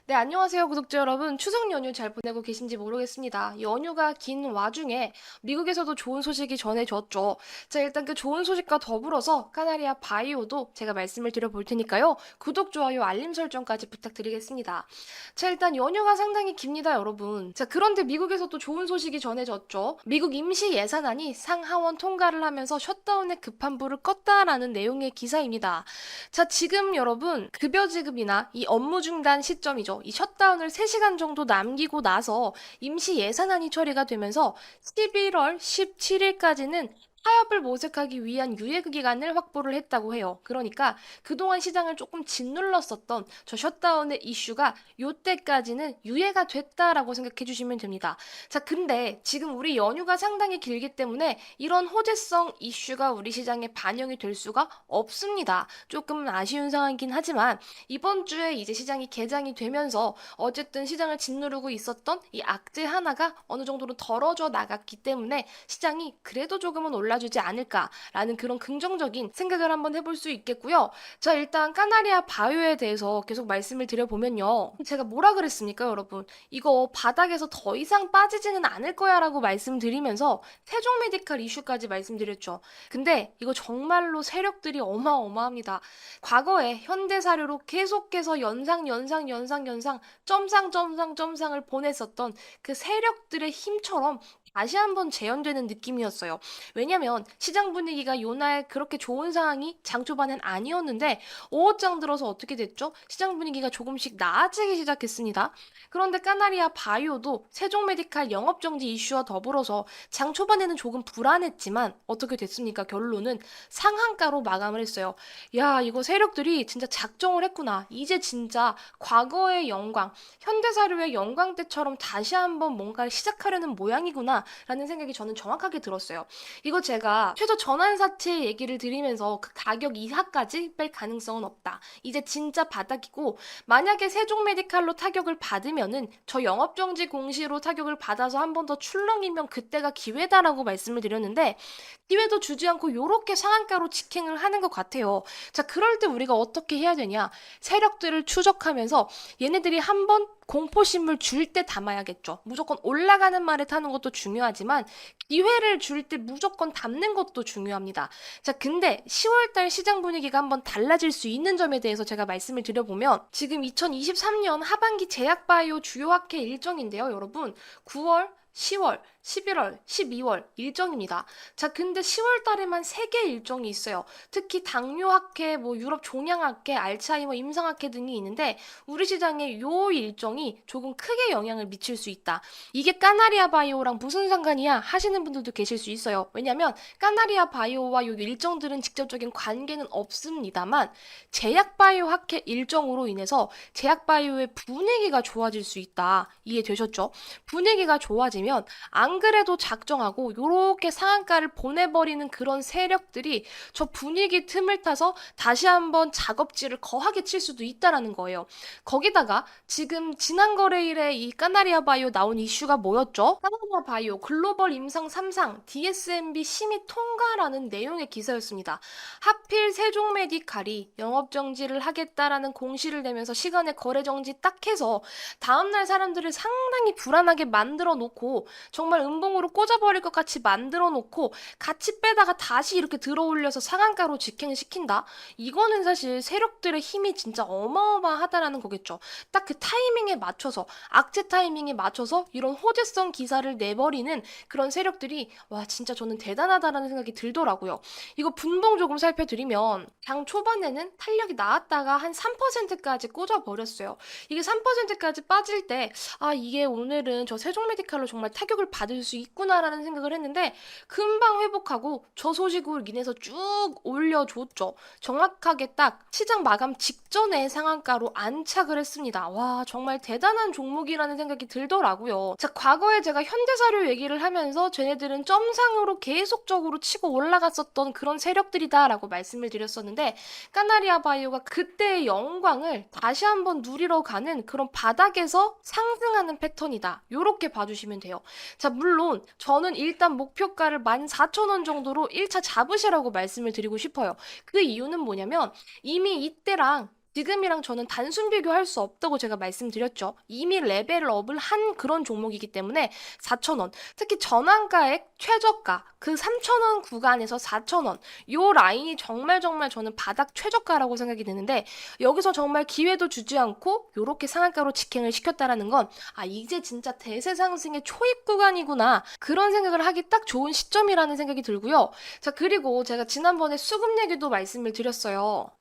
네, 안녕하세요, 구독자 여러분. 추석 연휴 잘 보내고 계신지 모르겠습니다. 연휴가 긴 와중에 미국에서도 좋은 소식이 전해졌죠. 자, 일단 그 좋은 소식과 더불어서 카나리아 바이오도 제가 말씀을 드려볼 테니까요. 구독, 좋아요, 알림 설정까지 부탁드리겠습니다. 자, 일단 연휴가 상당히 깁니다, 여러분. 자, 그런데 미국에서도 좋은 소식이 전해졌죠. 미국 임시 예산안이 상하원 통과를 하면서 셧다운의 급한 불을 껐다라는 내용의 기사입니다. 자, 지금 여러분, 급여 지급이나 이 업무 중단 시점이죠. 이 셧다운을 3시간 정도 남기고 나서 임시 예산안이 처리가 되면서 11월 17일까지는 타협을 모색하기 위한 유예 기간을 확보를 했다고 해요. 그러니까 그동안 시장을 조금 짓눌렀었던 저 셧다운의 이슈가 요때까지는 유예가 됐다라고 생각해 주시면 됩니다. 자, 근데 지금 우리 연휴가 상당히 길기 때문에 이런 호재성 이슈가 우리 시장에 반영이 될 수가 없습니다. 조금 아쉬운 상황이긴 하지만 이번 주에 이제 시장이 개장이 되면서 어쨌든 시장을 짓누르고 있었던 이 악재 하나가 어느 정도로 덜어져 나갔기 때문에 시장이 그래도 조금은 올라주지 않을까라는 그런 긍정적인 생각을 한번 해볼 수 있겠고요. 자, 일단 카나리아 바이오에 대해서 계속 말씀을 드려보면요. 제가 뭐라 그랬습니까, 여러분? 이거 바닥에서 더 이상 빠지지는 않을 거야라고 말씀드리면서 세종 메디칼 이슈까지 말씀드렸죠. 근데 이거 정말로 세력들이 어마어마합니다. 과거에 현대사료로 계속해서 연상, 점상을 보냈었던 그 세력들의 힘처럼 다시 한번 재현되는 느낌이었어요. 왜냐면 시장 분위기가 요날 그렇게 좋은 상황이 장 초반엔 아니었는데 5호장 들어서 어떻게 됐죠? 시장 분위기가 조금씩 나아지기 시작했습니다. 그런데 카나리아 바이오도 세종 메디칼 영업정지 이슈와 더불어서 장 초반에는 조금 불안했지만 어떻게 됐습니까? 결론은 상한가로 마감을 했어요. 야, 이거 세력들이 진짜 작정을 했구나. 이제 진짜 과거의 영광, 현대사료의 영광 때처럼 다시 한번 뭔가를 시작하려는 모양이구나 라는 생각이 저는 정확하게 들었어요. 이거 제가 최저 전환사채 얘기를 드리면서 그 가격 이하까지 뺄 가능성은 없다. 이제 진짜 바닥이고 만약에 세종메디칼로 타격을 받으면은 저 영업정지 공시로 타격을 받아서 한 번 더 출렁이면 그때가 기회다라고 말씀을 드렸는데 기회도 주지 않고 요렇게 상한가로 직행을 하는 것 같아요. 자, 그럴 때 우리가 어떻게 해야 되냐? 세력들을 추적하면서 얘네들이 한번 공포심을 줄 때 담아야겠죠. 무조건 올라가는 말에 타는 것도 중요하지만 기회를 줄 때 무조건 담는 것도 중요합니다. 자, 근데 10월달 시장 분위기가 한번 달라질 수 있는 점에 대해서 제가 말씀을 드려보면 지금 2023년 하반기 제약바이오 주요 학회 일정인데요, 여러분. 9월, 10월, 11월, 12월 일정입니다. 자, 근데 10월 달에만 3개 일정이 있어요. 특히 당뇨학회, 뭐 유럽 종양학회, 알츠하이머 임상학회 등이 있는데 우리 시장에 요 일정이 조금 크게 영향을 미칠 수 있다. 이게 까나리아 바이오랑 무슨 상관이야 하시는 분들도 계실 수 있어요. 왜냐면 까나리아 바이오와 요 일정들은 직접적인 관계는 없습니다만 제약 바이오 학회 일정으로 인해서 제약 바이오의 분위기가 좋아질 수 있다. 이해되셨죠? 분위기가 좋아지면 안 그래도 작정하고 요렇게 상한가를 보내버리는 그런 세력들이 저 분위기 틈을 타서 다시 한번 작업질을 거하게 칠 수도 있다라는 거예요. 거기다가 지금 지난 거래일에 이 까나리아 바이오 나온 이슈가 뭐였죠? 까나리아 바이오 글로벌 임상 3상 DSMB 심의 통과라는 내용의 기사였습니다. 하필 세종 메디칼이 영업정지를 하겠다라는 공시를 내면서 시간에 거래정지 딱 해서 다음날 사람들을 상당히 불안하게 만들어 놓고 정말 음봉으로 꽂아버릴 것 같이 만들어 놓고 같이 빼다가 다시 이렇게 들어올려서 상한가로 직행시킨다? 이거는 사실 세력들의 힘이 진짜 어마어마하다라는 거겠죠. 딱 그 타이밍에 맞춰서 악재 타이밍에 맞춰서 이런 호재성 기사를 내버리는 그런 세력들이 와 진짜 저는 대단하다라는 생각이 들더라고요. 이거 분봉 조금 살펴드리면 장 초반에는 탄력이 나왔다가 한 3%까지 꽂아버렸어요. 이게 3%까지 빠질 때 아, 이게 오늘은 저 세종 메디칼로 정말 타격을 받을 수 있구나라는 생각을 했는데 금방 회복하고 저 소식으로 인해서 쭉 올려줬죠. 정확하게 딱 시장 마감 직전에 상한가로 안착을 했습니다. 와, 정말 대단한 종목이라는 생각이 들더라고요. 자, 과거에 제가 현대사료 얘기를 하면서 쟤네들은 점상으로 계속적으로 치고 올라갔었던 그런 세력들이다라고 말씀을 드렸었는데 까나리아 바이오가 그때의 영광을 다시 한번 누리러 가는 그런 바닥에서 상승하는 패턴이다. 요렇게 봐주시면 돼요. 자, 물론 저는 일단 목표가를 14,000원 정도로 1차 잡으시라고 말씀을 드리고 싶어요. 그 이유는 뭐냐면 이미 이때랑 지금이랑 저는 단순 비교할 수 없다고 제가 말씀드렸죠. 이미 레벨업을 한 그런 종목이기 때문에 4,000원, 특히 전환가액 최저가 그 3,000원 구간에서 4,000원 요 라인이 정말 저는 바닥 최저가라고 생각이 드는데 여기서 정말 기회도 주지 않고 요렇게 상한가로 직행을 시켰다라는 건 이제 진짜 대세 상승의 초입 구간이구나 그런 생각을 하기 딱 좋은 시점이라는 생각이 들고요. 자, 그리고 제가 지난번에 수급 얘기도 말씀을 드렸어요.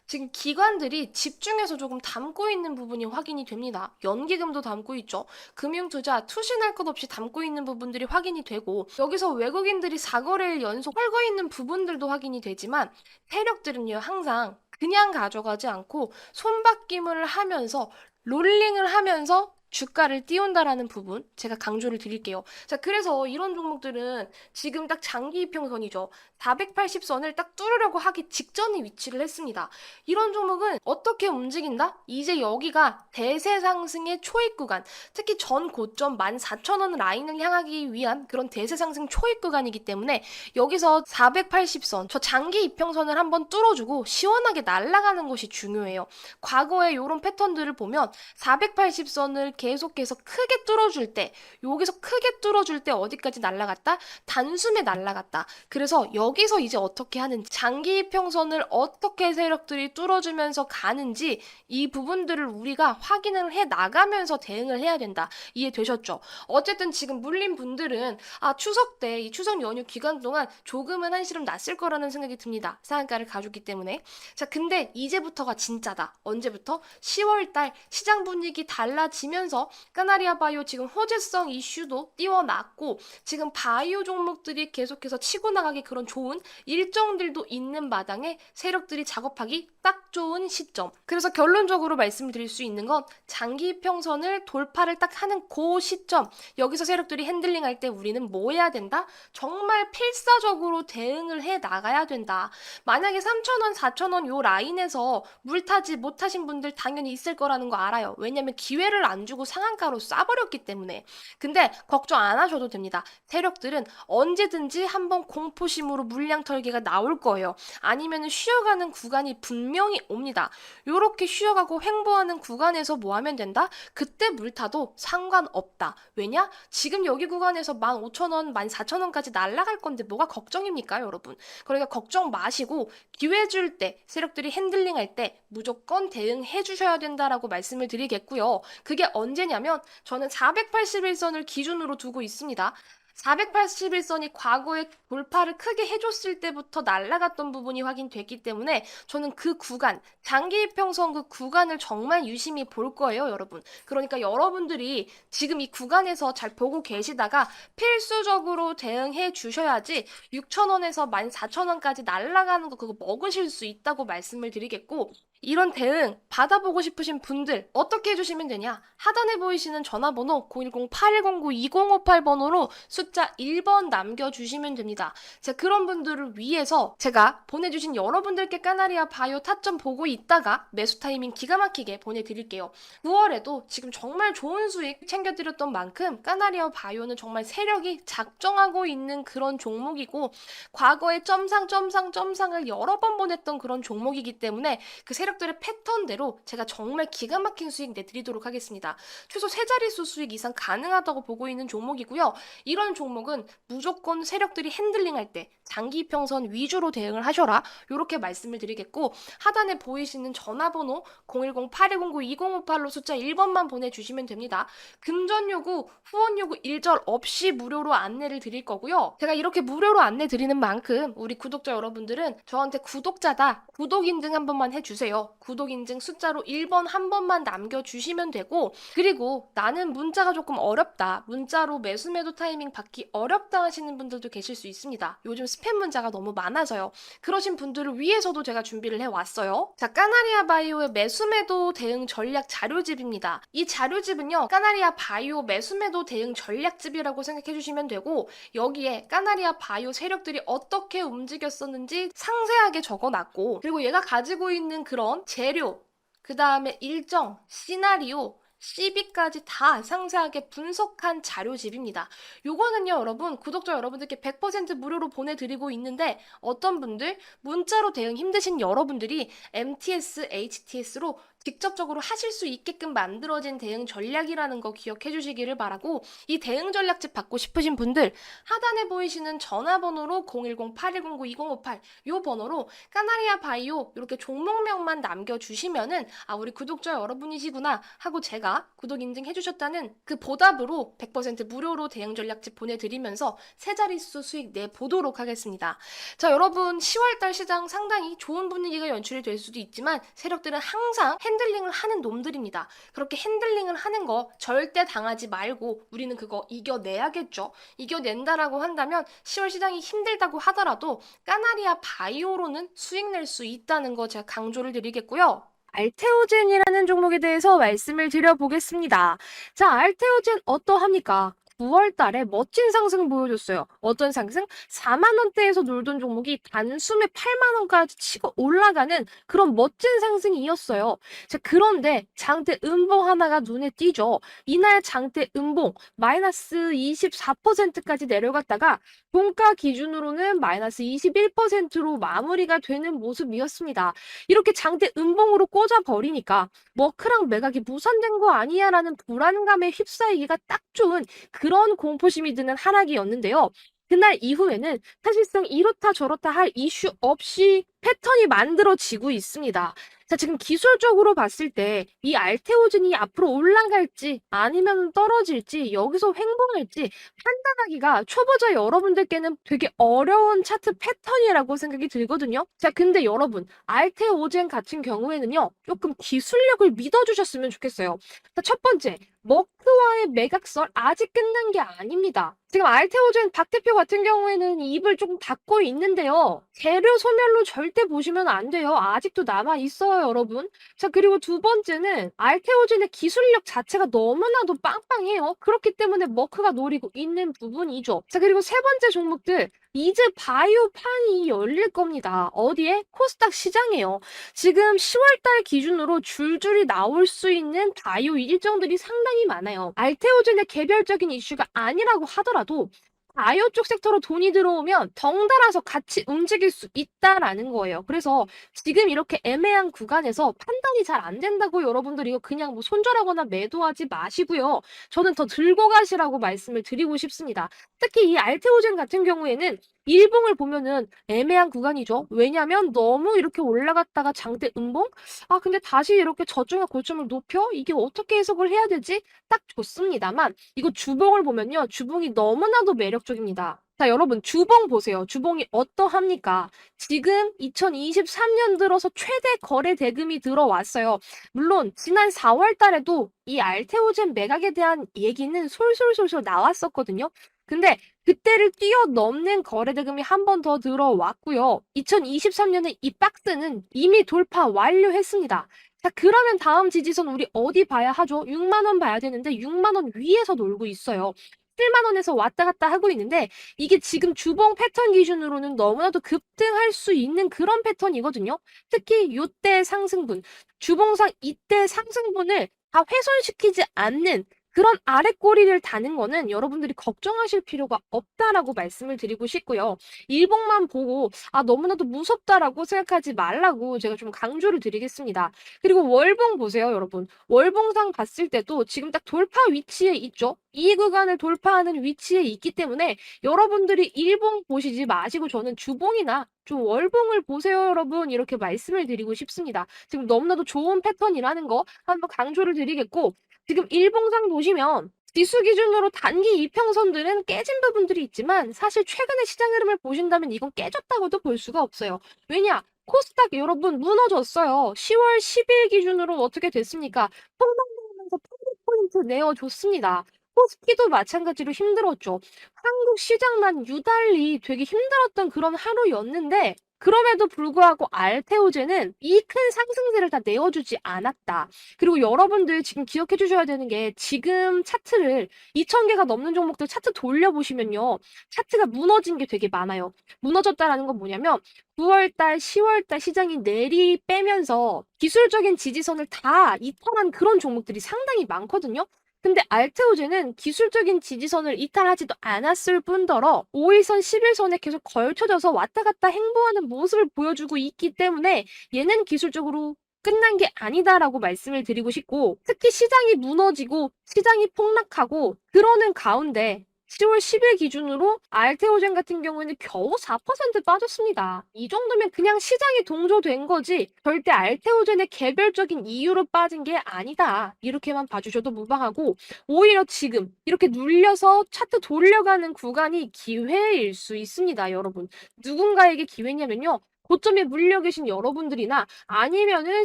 지금 기관들이 집중해서 조금 담고 있는 부분이 확인이 됩니다. 연기금도 담고 있죠. 금융투자, 투신할 것 없이 담고 있는 부분들이 확인이 되고 여기서 외국인들이 4거래일 연속 팔고 있는 부분들도 확인이 되지만 세력들은요 항상 그냥 가져가지 않고 손바뀜을 하면서 롤링을 하면서 주가를 띄운다라는 부분 제가 강조를 드릴게요. 자, 그래서 이런 종목들은 지금 딱 장기 이평선이죠. 480선을 딱 뚫으려고 하기 직전에 위치를 했습니다. 이런 종목은 어떻게 움직인다? 이제 여기가 대세 상승의 초입 구간, 특히 전 고점 14,000원 라인을 향하기 위한 그런 대세 상승 초입 구간이기 때문에 여기서 480선, 저 장기 이평선을 한번 뚫어주고 시원하게 날아가는 것이 중요해요. 과거에 이런 패턴들을 보면 480선을 계속해서 크게 뚫어줄 때, 여기서 크게 뚫어줄 때 어디까지 날아갔다? 단숨에 날아갔다. 그래서 여기서 이제 어떻게 하는지, 장기 이평선을 어떻게 세력들이 뚫어주면서 가는지 이 부분들을 우리가 확인을 해 나가면서 대응을 해야 된다. 이해되셨죠? 어쨌든 지금 물린 분들은 추석 때, 이 추석 연휴 기간 동안 조금은 한시름 났을 거라는 생각이 듭니다. 상한가를 가졌기 때문에. 자, 근데 이제부터가 진짜다. 언제부터? 10월달 시장 분위기 달라지면서 까나리아 바이오 지금 호재성 이슈도 띄워놨고 지금 바이오 종목들이 계속해서 치고 나가기 그런 좋은 일정들도 있는 마당에 세력들이 작업하기 딱 좋은 시점. 그래서 결론적으로 말씀드릴 수 있는 건 장기 평선을 돌파를 딱 하는 그 시점. 여기서 세력들이 핸들링할 때 우리는 뭐 해야 된다? 정말 필사적으로 대응을 해 나가야 된다. 만약에 3,000원, 4,000원 요 라인에서 물타지 못하신 분들 당연히 있을 거라는 거 알아요. 왜냐면 기회를 안 주고 상한가로 쏴버렸기 때문에. 근데 걱정 안 하셔도 됩니다. 세력들은 언제든지 한번 공포심으로 물량 털기가 나올 거예요. 아니면 쉬어가는 구간이 분명히 옵니다. 요렇게 쉬어가고 횡보하는 구간에서 뭐 하면 된다? 그때 물타도 상관없다. 왜냐? 지금 여기 구간에서 15,000원, 14,000원까지 날아갈 건데 뭐가 걱정입니까, 여러분? 그러니까 걱정 마시고 기회 줄 때, 세력들이 핸들링할 때 무조건 대응해 주셔야 된다라고 말씀을 드리겠고요. 그게 언제냐면 저는 481선을 기준으로 두고 있습니다. 481선이 과거에 돌파를 크게 해줬을 때부터 날아갔던 부분이 확인됐기 때문에 저는 그 구간, 장기 이평선 그 구간을 정말 유심히 볼 거예요, 여러분. 그러니까 여러분들이 지금 이 구간에서 잘 보고 계시다가 필수적으로 대응해 주셔야지 6,000원에서 14,000원까지 날아가는 거 그거 먹으실 수 있다고 말씀을 드리겠고 이런 대응 받아보고 싶으신 분들 어떻게 해주시면 되냐? 하단에 보이시는 전화번호 010-8109-2058번호로 숫자 1번 남겨주시면 됩니다. 제가 그런 분들을 위해서 제가 보내주신 여러분들께 까나리아 바이오 타점 보고 있다가 매수 타이밍 기가 막히게 보내드릴게요. 9월에도 지금 정말 좋은 수익 챙겨드렸던 만큼 까나리아 바이오는 정말 세력이 작정하고 있는 그런 종목이고 과거에 점상을 여러 번 보냈던 그런 종목이기 때문에 그 세력들의 패턴대로 제가 정말 기가 막힌 수익 내드리도록 하겠습니다. 최소 3자릿수 수익 이상 가능하다고 보고 있는 종목이고요. 이런 종목은 무조건 세력들이 핸들링할 때 장기 평선 위주로 대응을 하셔라. 이렇게 말씀을 드리겠고 하단에 보이시는 전화번호 010-8209-2058로 숫자 1번만 보내주시면 됩니다. 금전 요구, 후원 요구 일절 없이 무료로 안내를 드릴 거고요. 제가 이렇게 무료로 안내 드리는 만큼 우리 구독자 여러분들은 저한테 구독자다, 구독 인증 한 번만 해주세요. 구독 인증 숫자로 1번 한 번만 남겨주시면 되고 그리고 나는 문자가 조금 어렵다. 문자로 매수 매도 타이밍 받기 어렵다 하시는 분들도 계실 수 있습니다. 요즘 스팸 문자가 너무 많아서요. 그러신 분들을 위해서도 제가 준비를 해왔어요. 자, 까나리아 바이오의 매수 매도 대응 전략 자료집입니다. 이 자료집은요. 까나리아 바이오 매수 매도 대응 전략집이라고 생각해 주시면 되고 여기에 까나리아 바이오 세력들이 어떻게 움직였었는지 상세하게 적어놨고 그리고 얘가 가지고 있는 그런 재료 그 다음에 일정, 시나리오 CB까지 다 상세하게 분석한 자료집입니다. 요거는요, 여러분, 구독자 여러분들께 100% 무료로 보내드리고 있는데, 어떤 분들, 문자로 대응 힘드신 여러분들이 MTS, HTS로 직접적으로 하실 수 있게끔 만들어진 대응 전략이라는 거 기억해 주시기를 바라고, 이 대응 전략집 받고 싶으신 분들 하단에 보이시는 전화번호로 010-8109-2058 요 번호로 까나리아 바이오 이렇게 종목명만 남겨주시면은 아 우리 구독자 여러분이시구나 하고 제가 구독 인증해 주셨다는 그 보답으로 100% 무료로 대응 전략집 보내드리면서 세 자릿수 수익 내보도록 하겠습니다. 자 여러분 10월달 시장 상당히 좋은 분위기가 연출이 될 수도 있지만 세력들은 항상 핸들링을 하는 놈들입니다. 그렇게 핸들링을 하는 거 절대 당하지 말고 우리는 그거 이겨내야겠죠. 이겨낸다라고 한다면 10월 시장이 힘들다고 하더라도 까나리아 바이오로는 수익 낼 수 있다는 거 제가 강조를 드리겠고요. 알테오젠이라는 종목에 대해서 말씀을 드려보겠습니다. 자, 알테오젠 어떠합니까? 9월 달에 멋진 상승 보여줬어요. 어떤 상승? 4만 원대에서 놀던 종목이 단숨에 8만 원까지 치고 올라가는 그런 멋진 상승이었어요. 자, 그런데 장대 음봉 하나가 눈에 띄죠. 이날 장대 음봉 마이너스 24%까지 내려갔다가 종가 기준으로는 마이너스 21%로 마무리가 되는 모습이었습니다. 이렇게 장대 음봉으로 꽂아버리니까 머크랑 매각이 무산된 거 아니야 라는 불안감에 휩싸이기가 딱 좋은 그런 공포심이 드는 하락이었는데요. 그날 이후에는 사실상 이렇다 저렇다 할 이슈 없이 패턴이 만들어지고 있습니다. 자, 지금 기술적으로 봤을 때 이 알테오젠이 앞으로 올라갈지 아니면 떨어질지 여기서 횡보할지 판단하기가 초보자 여러분들께는 되게 어려운 차트 패턴이라고 생각이 들거든요. 자, 근데 여러분, 알테오젠 같은 경우에는요, 조금 기술력을 믿어주셨으면 좋겠어요. 자, 첫 번째, 머크와의 매각설 아직 끝난 게 아닙니다. 지금 알테오젠 박 대표 같은 경우에는 입을 조금 닫고 있는데요. 재료 소멸로 절대 보시면 안 돼요. 아직도 남아 있어요, 여러분. 자, 그리고 두 번째는 알테오젠의 기술력 자체가 너무나도 빵빵해요. 그렇기 때문에 머크가 노리고 있는 부분이죠. 자, 그리고 세 번째 종목들. 이제 바이오판이 열릴 겁니다. 어디에? 코스닥 시장이에요. 지금 10월달 기준으로 줄줄이 나올 수 있는 바이오 일정들이 상당히 많아요. 알테오젠의 개별적인 이슈가 아니라고 하더라도 바이오 쪽 섹터로 돈이 들어오면 덩달아서 같이 움직일 수 있다라는 거예요. 그래서 지금 이렇게 애매한 구간에서 판단이 잘 안 된다고 여러분들 이거 그냥 뭐 손절하거나 매도하지 마시고요. 저는 더 들고 가시라고 말씀을 드리고 싶습니다. 특히 이 알테오젠 같은 경우에는 일봉을 보면은 애매한 구간이죠. 왜냐면 너무 이렇게 올라갔다가 장대 음봉? 아, 근데 다시 이렇게 저점과 고점을 높여? 이게 어떻게 해석을 해야 되지? 딱 좋습니다만 이거 주봉을 보면요. 주봉이 너무나도 매력적입니다. 자, 여러분 주봉 보세요. 주봉이 어떠합니까? 지금 2023년 들어서 최대 거래 대금이 들어왔어요. 물론 지난 4월 달에도 이 알테오젠 매각에 대한 얘기는 솔솔솔솔 나왔었거든요. 근데 그때를 뛰어넘는 거래 대금이 한 번 더 들어왔고요. 2023년에 이 박스는 이미 돌파 완료했습니다. 자, 그러면 다음 지지선 우리 어디 봐야 하죠? 6만 원 봐야 되는데 6만 원 위에서 놀고 있어요. 7만 원에서 왔다 갔다 하고 있는데 이게 지금 주봉 패턴 기준으로는 너무나도 급등할 수 있는 그런 패턴이거든요. 특히 요때 상승분, 주봉상 이때 상승분을 다 훼손시키지 않는 그런 아래 꼬리를 다는 거는 여러분들이 걱정하실 필요가 없다라고 말씀을 드리고 싶고요. 일봉만 보고 아 너무나도 무섭다라고 생각하지 말라고 제가 좀 강조를 드리겠습니다. 그리고 월봉 보세요, 여러분. 월봉상 봤을 때도 지금 딱 돌파 위치에 있죠. 이 구간을 돌파하는 위치에 있기 때문에 여러분들이 일봉 보시지 마시고 저는 주봉이나 좀 월봉을 보세요, 여러분. 이렇게 말씀을 드리고 싶습니다. 지금 너무나도 좋은 패턴이라는 거 한번 강조를 드리겠고 지금 일봉상 보시면 지수 기준으로 단기 이평선들은 깨진 부분들이 있지만 사실 최근의 시장 흐름을 보신다면 이건 깨졌다고도 볼 수가 없어요. 왜냐? 코스닥 여러분 무너졌어요. 10월 10일 기준으로 어떻게 됐습니까? 폭락하면서 800포인트 내어줬습니다. 코스피도 마찬가지로 힘들었죠. 한국 시장만 유달리 되게 힘들었던 그런 하루였는데 그럼에도 불구하고 알테오제는 이 큰 상승세를 다 내어주지 않았다. 그리고 여러분들 지금 기억해 주셔야 되는 게 지금 차트를 2,000개가 넘는 종목들 차트 돌려보시면요. 차트가 무너진 게 되게 많아요. 무너졌다라는 건 뭐냐면 9월달, 10월달 시장이 내리 빼면서 기술적인 지지선을 다 이탈한 그런 종목들이 상당히 많거든요. 근데 알테오제는 기술적인 지지선을 이탈하지도 않았을 뿐더러 5일선, 11선에 계속 걸쳐져서 왔다 갔다 행보하는 모습을 보여주고 있기 때문에 얘는 기술적으로 끝난 게 아니다라고 말씀을 드리고 싶고, 특히 시장이 무너지고 시장이 폭락하고 그러는 가운데 10월 10일 기준으로 알테오젠 같은 경우에는 겨우 4% 빠졌습니다. 이 정도면 그냥 시장이 동조된 거지 절대 알테오젠의 개별적인 이유로 빠진 게 아니다. 이렇게만 봐주셔도 무방하고, 오히려 지금 이렇게 눌려서 차트 돌려가는 구간이 기회일 수 있습니다, 여러분. 누군가에게 기회냐면요. 고점에 물려 계신 여러분들이나 아니면은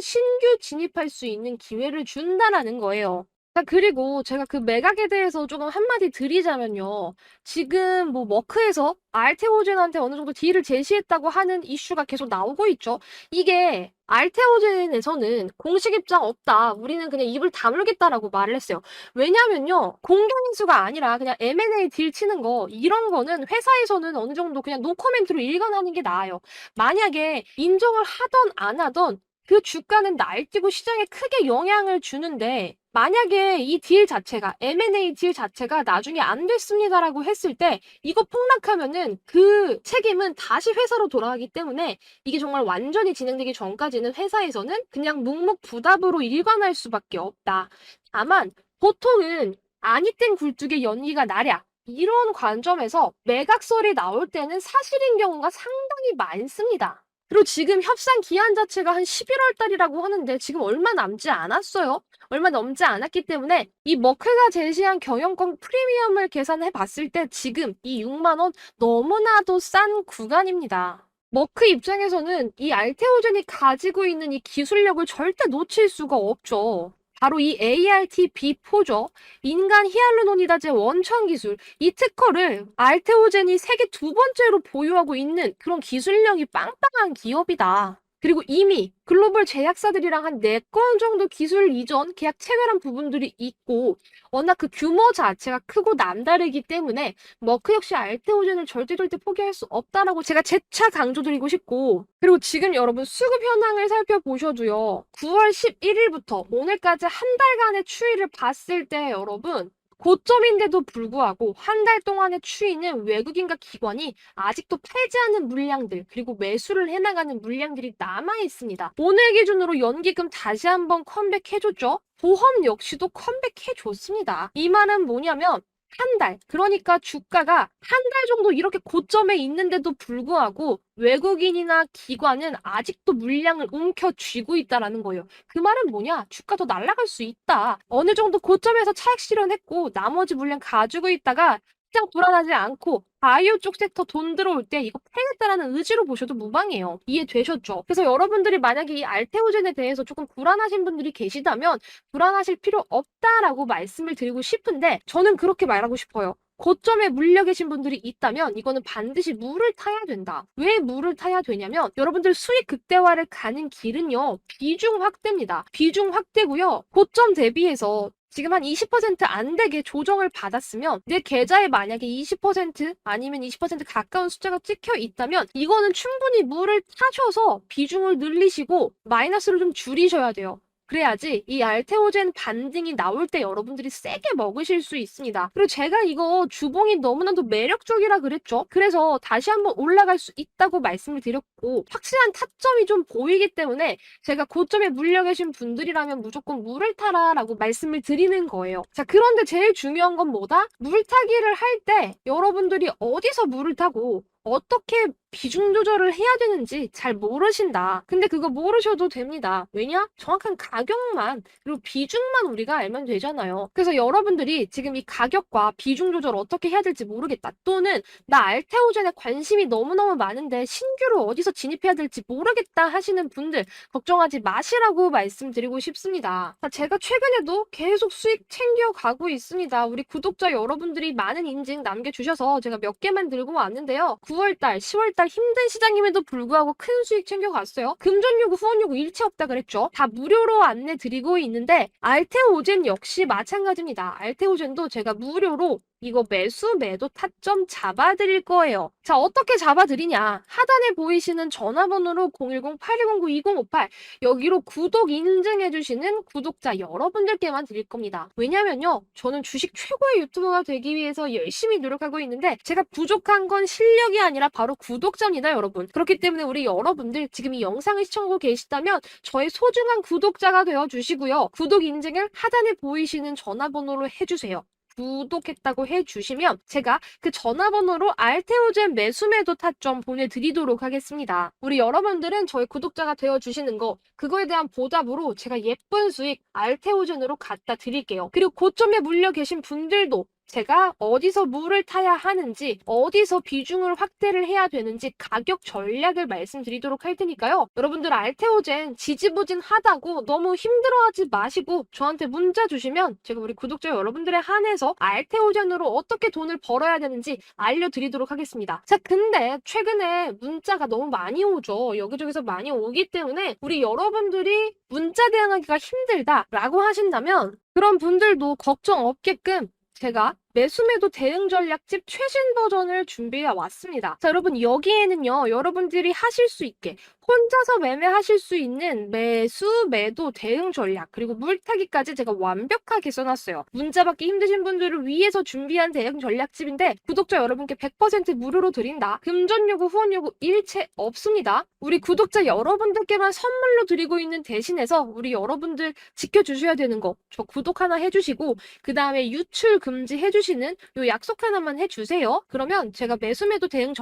신규 진입할 수 있는 기회를 준다라는 거예요. 자, 그리고 제가 그 매각에 대해서 조금 한마디 드리자면요. 지금 뭐 머크에서 알테오젠한테 어느 정도 딜을 제시했다고 하는 이슈가 계속 나오고 있죠. 이게 알테오젠에서는 공식 입장 없다. 우리는 그냥 입을 다물겠다라고 말을 했어요. 왜냐면요. 공개 인수가 아니라 그냥 M&A 딜 치는 거, 이런 거는 회사에서는 어느 정도 그냥 노코멘트로 일관하는 게 나아요. 만약에 인정을 하던 안 하던 그 주가는 날뛰고 시장에 크게 영향을 주는데, 만약에 이 딜 자체가, M&A 딜 자체가 나중에 안 됐습니다라고 했을 때 이거 폭락하면은 그 책임은 다시 회사로 돌아가기 때문에 이게 정말 완전히 진행되기 전까지는 회사에서는 그냥 묵묵부답으로 일관할 수밖에 없다. 다만 보통은 아니 땐 굴뚝에 연기가 나랴, 이런 관점에서 매각설이 나올 때는 사실인 경우가 상당히 많습니다. 그리고 지금 협상 기한 자체가 한 11월 달이라고 하는데 지금 얼마 남지 않았어요. 얼마 넘지 않았기 때문에 이 머크가 제시한 경영권 프리미엄을 계산해 봤을 때 지금 이 6만 원 너무나도 싼 구간입니다. 머크 입장에서는 이 알테오젠이 가지고 있는 이 기술력을 절대 놓칠 수가 없죠. 바로 이 ARTB4죠. 인간 히알루론이다제 원천 기술. 이 특허를 알테오젠이 세계 두 번째로 보유하고 있는 그런 기술력이 빵빵한 기업이다. 그리고 이미 글로벌 제약사들이랑 한 4건 정도 기술 이전 계약 체결한 부분들이 있고, 워낙 그 규모 자체가 크고 남다르기 때문에 머크 역시 알테오젠을 절대 포기할 수 없다라고 제가 재차 강조드리고 싶고, 그리고 지금 여러분 수급 현황을 살펴보셔도요. 9월 11일부터 오늘까지 한 달간의 추이를 봤을 때 여러분, 고점인데도 불구하고 한 달 동안의 추이는 외국인과 기관이 아직도 팔지 않은 물량들, 그리고 매수를 해나가는 물량들이 남아 있습니다. 오늘 기준으로 연기금 다시 한번 컴백해줬죠. 보험 역시도 컴백해줬습니다. 이 말은 뭐냐면 한 달, 그러니까 주가가 한 달 정도 이렇게 고점에 있는데도 불구하고 외국인이나 기관은 아직도 물량을 움켜쥐고 있다라는 거예요. 그 말은 뭐냐? 주가 더 날아갈 수 있다. 어느 정도 고점에서 차익 실현했고 나머지 물량 가지고 있다가 시장 불안하지 않고 바이오 쪽 섹터 돈 들어올 때 이거 패겠다라는 의지로 보셔도 무방해요. 이해되셨죠? 그래서 여러분들이 만약에 이 알테오젠에 대해서 조금 불안하신 분들이 계시다면 불안하실 필요 없다라고 말씀을 드리고 싶은데, 저는 그렇게 말하고 싶어요. 고점에 물려 계신 분들이 있다면 이거는 반드시 물을 타야 된다. 왜 물을 타야 되냐면 여러분들 수익 극대화를 가는 길은요. 비중 확대입니다. 비중 확대고요. 고점 대비해서 지금 한 20%안 되게 조정을 받았으면 내 계좌에 만약에 20% 아니면 20% 가까운 숫자가 찍혀 있다면 이거는 충분히 물을 타셔서 비중을 늘리시고 마이너스를 좀 줄이셔야 돼요. 그래야지 이 알테오젠 반등이 나올 때 여러분들이 세게 먹으실 수 있습니다. 그리고 제가 이거 주봉이 너무나도 매력적이라 그랬죠. 그래서 다시 한번 올라갈 수 있다고 말씀을 드렸고, 확실한 타점이 좀 보이기 때문에 제가 고점에 물려 계신 분들이라면 무조건 물을 타라라고 말씀을 드리는 거예요. 자, 그런데 제일 중요한 건 뭐다? 물타기를 할 때 여러분들이 어디서 물을 타고 어떻게 비중 조절을 해야 되는지 잘 모르신다. 근데 그거 모르셔도 됩니다. 왜냐? 정확한 가격만, 그리고 비중만 우리가 알면 되잖아요. 그래서 여러분들이 지금 이 가격과 비중 조절 어떻게 해야 될지 모르겠다. 또는 나 알테오젠에 관심이 너무너무 많은데 신규로 어디서 진입해야 될지 모르겠다 하시는 분들 걱정하지 마시라고 말씀드리고 싶습니다. 자, 제가 최근에도 계속 수익 챙겨가고 있습니다. 우리 구독자 여러분들이 많은 인증 남겨주셔서 제가 몇 개만 들고 왔는데요. 9월달, 10월달 힘든 시장임에도 불구하고 큰 수익 챙겨갔어요. 금전 요구, 후원 요구 일체 없다 그랬죠. 다 무료로 안내 드리고 있는데 알테오젠 역시 마찬가지입니다. 알테오젠도 제가 무료로 이거 매수 매도 타점 잡아드릴 거예요. 자, 어떻게 잡아드리냐? 하단에 보이시는 전화번호로 010-8209-2058 여기로 구독 인증해주시는 구독자 여러분들께만 드릴 겁니다. 왜냐면요, 저는 주식 최고의 유튜버가 되기 위해서 열심히 노력하고 있는데 제가 부족한 건 실력이 아니라 바로 구독자입니다, 여러분. 그렇기 때문에 우리 여러분들 지금 이 영상을 시청하고 계시다면 저의 소중한 구독자가 되어주시고요. 구독 인증을 하단에 보이시는 전화번호로 해주세요. 구독했다고 해주시면 제가 그 전화번호로 알테오젠 매수매도 타점 보내드리도록 하겠습니다. 우리 여러분들은 저의 구독자가 되어주시는 거 그거에 대한 보답으로 제가 예쁜 수익 알테오젠으로 갖다 드릴게요. 그리고 고점에 물려 계신 분들도 제가 어디서 물을 타야 하는지, 어디서 비중을 확대를 해야 되는지 가격 전략을 말씀드리도록 할 테니까요. 여러분들 알테오젠 지지부진하다고 너무 힘들어하지 마시고 저한테 문자 주시면 제가 우리 구독자 여러분들에 한해서 알테오젠으로 어떻게 돈을 벌어야 되는지 알려드리도록 하겠습니다. 자, 근데 최근에 문자가 너무 많이 오죠. 여기저기서 많이 오기 때문에 우리 여러분들이 문자 대응하기가 힘들다라고 하신다면 그런 분들도 걱정 없게끔 제가 매수매도 대응 전략집 최신 버전을 준비해 왔습니다. 자, 여러분 여기에는요, 여러분들이 하실 수 있게 혼자서 매매하실 수 있는 매수, 매도, 대응 전략 그리고 물타기까지 제가 완벽하게 써놨어요. 문자 받기 힘드신 분들을 위해서 준비한 대응 전략집인데 구독자 여러분께 100% 무료로 드린다. 금전 요구, 후원 요구 일체 없습니다. 우리 구독자 여러분들께만 선물로 드리고 있는 대신해서 우리 여러분들 지켜주셔야 되는 거 저 구독 하나 해주시고 그 다음에 유출 금지 해주시는 요 약속 하나만 해주세요. 그러면 제가 매수매도 대응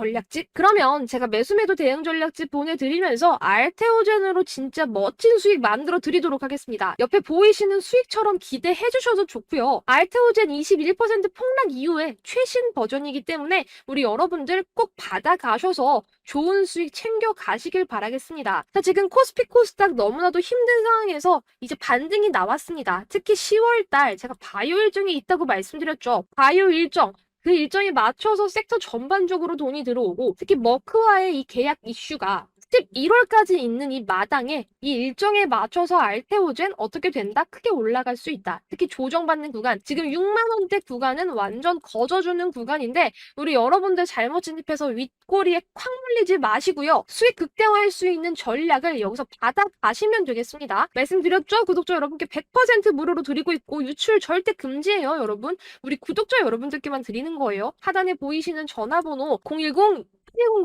전략집 보내드리면서 알테오젠으로 진짜 멋진 수익 만들어 드리도록 하겠습니다. 옆에 보이시는 수익처럼 기대해 주셔도 좋고요. 알테오젠 21% 폭락 이후에 최신 버전이기 때문에 우리 여러분들 꼭 받아가셔서 좋은 수익 챙겨 가시길 바라겠습니다. 자, 지금 코스피 코스닥 너무나도 힘든 상황에서 이제 반등이 나왔습니다. 특히 10월달 제가 바이오 일정이 있다고 말씀드렸죠. 바이오 일정 그 일정에 맞춰서 섹터 전반적으로 돈이 들어오고 특히 머크와의 이 계약 이슈가 11월까지 있는 이 마당에 이 일정에 맞춰서 알테오젠 어떻게 된다? 크게 올라갈 수 있다. 특히 조정받는 구간, 지금 6만 원대 구간은 완전 거저주는 구간인데 우리 여러분들 잘못 진입해서 윗꼬리에 콱 물리지 마시고요. 수익 극대화할 수 있는 전략을 여기서 받아가시면 되겠습니다. 말씀드렸죠? 구독자 여러분께 100% 무료로 드리고 있고 유출 절대 금지예요, 여러분. 우리 구독자 여러분들께만 드리는 거예요. 하단에 보이시는 전화번호 010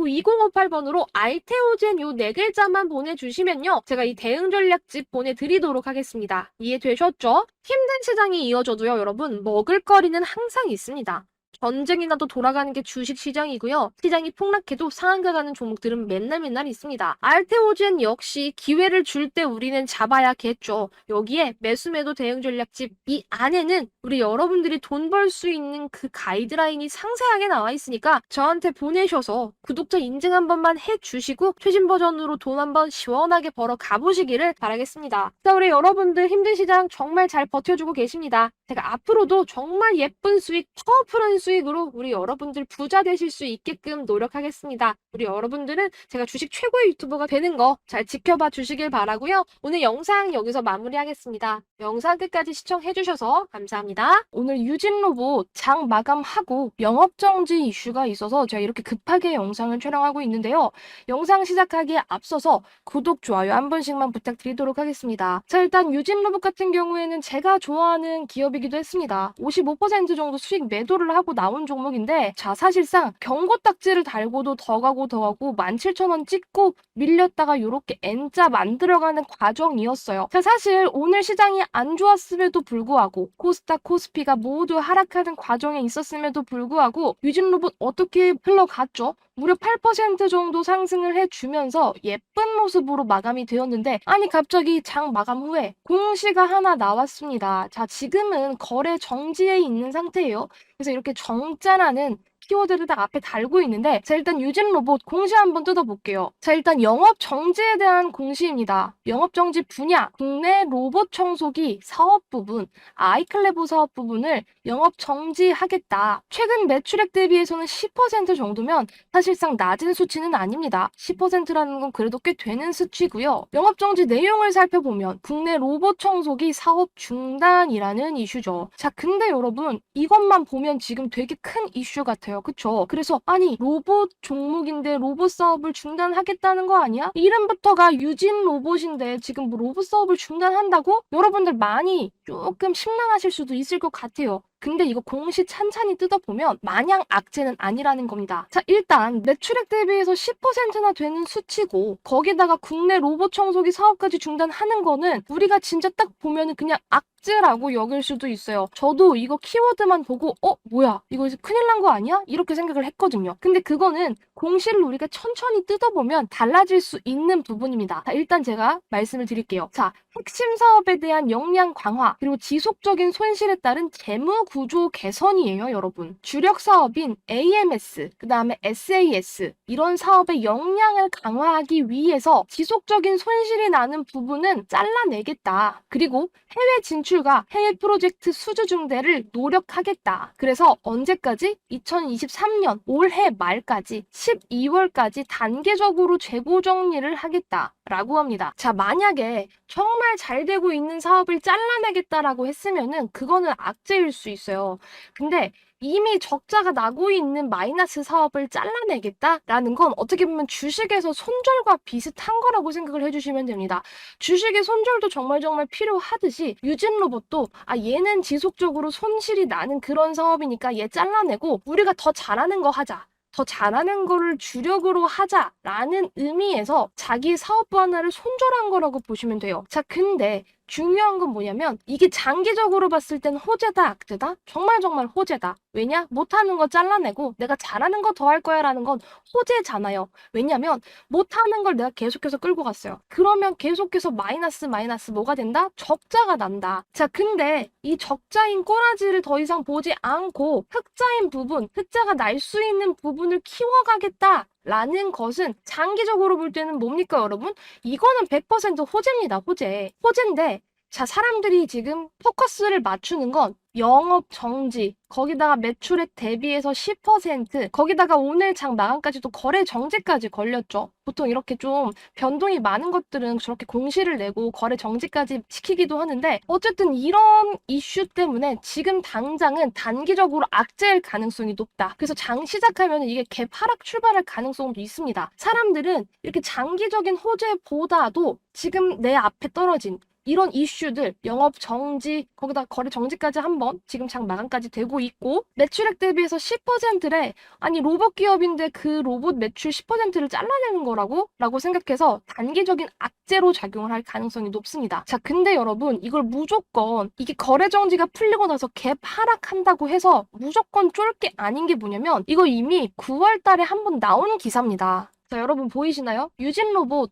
2058번으로 알테오젠 요 4글자만 보내주시면요. 제가 이 대응 전략집 보내드리도록 하겠습니다. 이해되셨죠? 힘든 시장이 이어져도요, 여러분, 먹을거리는 항상 있습니다. 전쟁이 나도 돌아가는 게 주식시장이고요. 시장이 폭락해도 상한가 가는 종목들은 맨날 있습니다. 알테오젠 역시 기회를 줄 때 우리는 잡아야겠죠. 여기에 매수매도 대응 전략집 이 안에는 우리 여러분들이 돈 벌 수 있는 그 가이드라인이 상세하게 나와 있으니까 저한테 보내셔서 구독자 인증 한 번만 해주시고 최신 버전으로 돈 한번 시원하게 벌어 가보시기를 바라겠습니다. 자, 우리 여러분들 힘든 시장 정말 잘 버텨주고 계십니다. 제가 앞으로도 정말 예쁜 수익, 파워풀한 수익으로 우리 여러분들 부자 되실 수 있게끔 노력하겠습니다. 우리 여러분들은 제가 주식 최고의 유튜버가 되는 거 잘 지켜봐 주시길 바라고요. 오늘 영상 여기서 마무리하겠습니다. 영상 끝까지 시청해주셔서 감사합니다. 오늘 유진로봇 장 마감하고 영업정지 이슈가 있어서 제가 이렇게 급하게 영상을 촬영하고 있는데요. 영상 시작하기에 앞서서 구독, 좋아요 한 번씩만 부탁드리도록 하겠습니다. 자, 일단 유진로봇 같은 경우에는 제가 좋아하는 기업이기도 했습니다. 55% 정도 수익 매도를 하고 나온 종목인데 자, 사실상 경고 딱지를 달고도 더 가고 17,000원 찍고 밀렸다가 이렇게 N자 만들어가는 과정이었어요. 자, 사실 오늘 시장이 안 좋았음에도 불구하고 코스닥, 코스피가 모두 하락하는 과정에 있었음에도 불구하고 유진로봇 어떻게 흘러갔죠? 무려 8% 정도 상승을 해주면서 예쁜 모습으로 마감이 되었는데 아니 갑자기 장 마감 후에 공시가 하나 나왔습니다. 자, 지금은 거래 정지에 있는 상태예요. 그래서 이렇게 정자라는 키워드를 딱 앞에 달고 있는데, 자, 일단 유진 로봇 공시 한번 뜯어볼게요. 자, 일단 영업 정지에 대한 공시입니다. 영업 정지 분야, 국내 로봇 청소기 사업 부분, 아이클레보 사업 부분을 영업 정지하겠다. 최근 매출액 대비해서는 10% 정도면 사실상 낮은 수치는 아닙니다. 10%라는 건 그래도 꽤 되는 수치고요. 영업 정지 내용을 살펴보면 국내 로봇 청소기 사업 중단이라는 이슈죠. 자, 근데 여러분 이것만 보면 지금 되게 큰 이슈 같아요. 그쵸? 그래서 아니 로봇 종목인데 로봇 사업을 중단하겠다는 거 아니야? 이름부터가 유진 로봇인데 지금 뭐 로봇 사업을 중단한다고? 여러분들 많이 조금 심란하실 수도 있을 것 같아요. 근데 이거 공시 찬찬히 뜯어보면 마냥 악재는 아니라는 겁니다. 자, 일단 매출액 대비해서 10%나 되는 수치고 거기다가 국내 로봇 청소기 사업까지 중단하는 거는 우리가 진짜 딱 보면은 그냥 악재라고 여길 수도 있어요. 저도 이거 키워드만 보고 뭐야 이거 이제 큰일 난 거 아니야? 이렇게 생각을 했거든요. 근데 그거는 공시를 우리가 천천히 뜯어보면 달라질 수 있는 부분입니다. 자, 일단 제가 말씀을 드릴게요. 자, 핵심 사업에 대한 역량 강화 그리고 지속적인 손실에 따른 재무 구조 개선이에요, 여러분. 주력 사업인 AMS, 그 다음에 SAS 이런 사업의 역량을 강화하기 위해서 지속적인 손실이 나는 부분은 잘라내겠다. 그리고 해외 진출과 해외 프로젝트 수주 증대를 노력하겠다. 그래서 언제까지? 2023년 올해 말까지 12월까지 단계적으로 재고 정리를 하겠다라고 합니다. 자, 만약에 정말 잘 되고 있는 사업을 잘라내겠다라고 했으면은 그거는 악재일 수 있어요. 근데 이미 적자가 나고 있는 마이너스 사업을 잘라내겠다라는 건 어떻게 보면 주식에서 손절과 비슷한 거라고 생각을 해주시면 됩니다. 주식의 손절도 정말 필요하듯이 유진 로봇도 얘는 지속적으로 손실이 나는 그런 사업이니까 얘 잘라내고 우리가 더 잘하는 거 하자. 더 잘하는 거를 주력으로 하자라는 의미에서 자기 사업부 하나를 손절한 거라고 보시면 돼요. 자, 근데 중요한 건 뭐냐면 이게 장기적으로 봤을 땐 호재다 악재다? 정말 호재다. 왜냐? 못하는 거 잘라내고 내가 잘하는 거 더 할 거야 라는 건 호재잖아요. 왜냐면 못하는 걸 내가 계속해서 끌고 갔어요. 그러면 계속해서 마이너스 뭐가 된다? 적자가 난다. 자, 근데 이 적자인 꼬라지를 더 이상 보지 않고 흑자인 부분, 흑자가 날 수 있는 부분을 키워가겠다. 라는 것은 장기적으로 볼 때는 뭡니까, 여러분? 이거는 100% 호재입니다, 호재. 호재인데, 자, 사람들이 지금 포커스를 맞추는 건 영업 정지, 거기다가 매출액 대비해서 10%, 거기다가 오늘 장 마감까지도 거래 정지까지 걸렸죠. 보통 이렇게 좀 변동이 많은 것들은 저렇게 공시를 내고 거래 정지까지 시키기도 하는데 어쨌든 이런 이슈 때문에 지금 당장은 단기적으로 악재일 가능성이 높다. 그래서 장 시작하면 이게 개파락 출발할 가능성도 있습니다. 사람들은 이렇게 장기적인 호재보다도 지금 내 앞에 떨어진 이런 이슈들, 영업 정지, 거기다 거래 정지까지 한번 지금 장 마감까지 되고 있고 매출액 대비해서 10%래. 아니 로봇 기업인데 그 로봇 매출 10%를 잘라내는 거라고 생각해서 단기적인 악재로 작용을 할 가능성이 높습니다. 자, 근데 여러분 이걸 무조건 이게 거래 정지가 풀리고 나서 갭 하락한다고 해서 무조건 쫄 게 아닌 게 뭐냐면 이거 이미 9월 달에 한번 나온 기사입니다. 자, 여러분 보이시나요? 유진 로봇